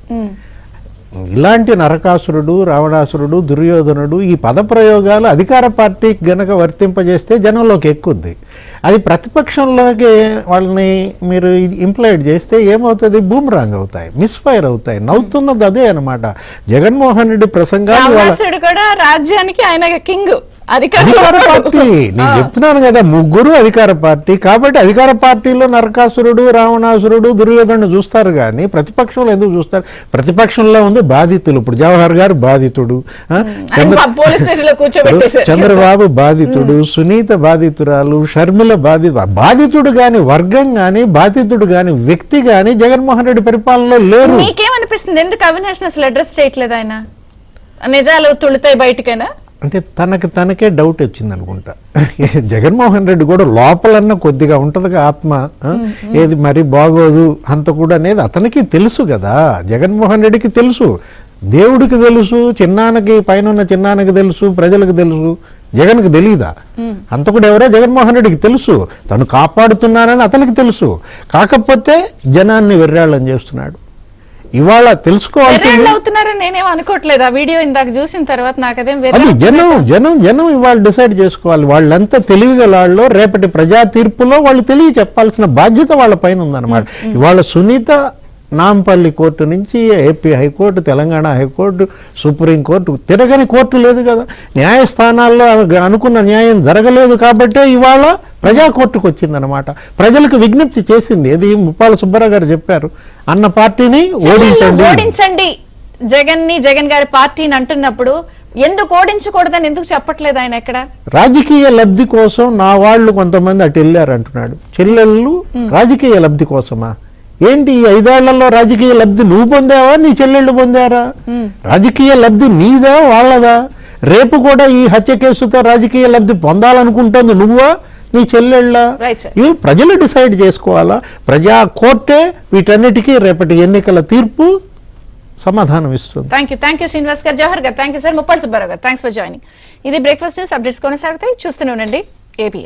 ఇలాంటి నరకాసురుడు, రావణాసురుడు, దుర్యోధనుడు ఈ పదప్రయోగాలు అధికార పార్టీకి గనక వర్తింపజేస్తే జనంలోకి ఎక్కుద్ది. అది ప్రతిపక్షంలోకి వాళ్ళని మీరు ఇంప్లాయిడ్ చేస్తే ఏమవుతుంది, బూమరాంగ్ అవుతాయి, మిస్ఫైర్ అవుతాయి. నవ్వుతున్నది అదే అనమాట. జగన్మోహన్ రెడ్డి ప్రసంగాలు కూడా రాజ్యానికి ఆయన కింగ్, అధికార పార్టీ. నేను చెప్తున్నాను కదా, ముగ్గురు అధికార పార్టీ. కాబట్టి అధికార పార్టీలో నరకాసురుడు, రావణాసురుడు, దుర్యోధనుడు చూస్తారు కానీ ప్రతిపక్షంలో ఎందుకు చూస్తారు? ప్రతిపక్షంలో ఉంది బాధితులు. ఇప్పుడు జవహర్ గారు బాధితుడు, చంద్రబాబు బాధితుడు, సునీత బాధితురాలు, షర్మిల బాధితుడు గాని వర్గం గాని బాధితుడు గాని వ్యక్తి గాని జగన్మోహన్ రెడ్డి పరిపాలనలో లేరు. మీకేమనిపిస్తుంది, ఎందుకు అవినాష్ అసలు అడ్రస్ చేయట్లేదు? ఆయన నిజాలు తుళుతాయి బయటకైనా అంటే తనకే డౌట్ వచ్చింది అనుకుంటా. జగన్మోహన్ రెడ్డి కూడా లోపలన్నా కొద్దిగా ఉంటుందిగా ఆత్మ, ఏది మరి బాగోదు అంత కూడా అనేది అతనికి తెలుసు కదా. జగన్మోహన్ రెడ్డికి తెలుసు, దేవుడికి తెలుసు, చిన్నానికి పైన చిన్నానికి తెలుసు, ప్రజలకు తెలుసు. జగన్కి తెలీదా? అంత కూడా ఎవరో జగన్మోహన్ రెడ్డికి తెలుసు, తను కాపాడుతున్నానని అతనికి తెలుసు. కాకపోతే జనాన్ని వెర్రాళ్ళని చేస్తున్నాడు. ఇవాళ తెలుసుకోవాల్సింది నేనేం అనుకోవట్లేదు. ఆ వీడియో ఇందాక చూసిన తర్వాత నాకు అదేం అది జనం ఇవాళ డిసైడ్ చేసుకోవాలి. వాళ్ళంతా తెలివిగా వాళ్ళు రేపటి ప్రజా తీర్పులో వాళ్ళు తెలియ చెప్పాల్సిన బాధ్యత వాళ్ళ పైన ఉందన్నమాట. ఇవాళ సునీత నాంపల్లి కోర్టు నుంచి AP high court, Telangana high court, supreme court, తిరగని కోర్టు లేదు కదా. న్యాయస్థానాల్లో అనుకున్న న్యాయం జరగలేదు కాబట్టే ఇవాళ ప్రజా కోర్టుకు వచ్చిందనమాట. ప్రజలకు విజ్ఞప్తి చేసింది. ఇది ముప్పాల సుబ్బారావు గారు చెప్పారు, అన్న పార్టీని ఓడించండి, జగన్ గారి పార్టీని అంటున్నప్పుడు ఎందుకు ఓడించకూడదని ఎందుకు చెప్పట్లేదు ఆయన? ఎక్కడ రాజకీయ లబ్ధి కోసం నా వాళ్ళు కొంతమంది అటు వెళ్ళారు అంటున్నాడు. చెల్లెళ్ళు రాజకీయ లబ్ధి కోసమా? ఏంటి 5 ఏళ్లలో రాజకీయ లబ్ధి నువ్వు పొందావా, నీ చెల్లెళ్ళు పొందారా? రాజకీయ లబ్ధి నీదా వాళ్ళదా? రేపు కూడా ఈ హత్య కేసుతో రాజకీయ లబ్ధి పొందాలనుకుంటుంది నువ్వా, నీ చెల్లెళ్ళ? ఇవి ప్రజలు డిసైడ్ చేసుకోవాలా. ప్రజా కోర్టే వీటన్నిటికీ రేపటి ఎన్నికల తీర్పు సమాధానం ఇస్తుంది. థ్యాంక్ యూ శ్రీనివాస్ గారు, జవహర్ గారు, thank you sir, Muppala Subbarao గారు, థ్యాంక్స్ ఫర్ జాయినింగ్. ఇది బ్రేక్ఫాస్ట్ న్యూస్. అప్డేట్స్ కొనసాగుతాయి, చూస్తూనే ఉండండి ఏబిఎన్.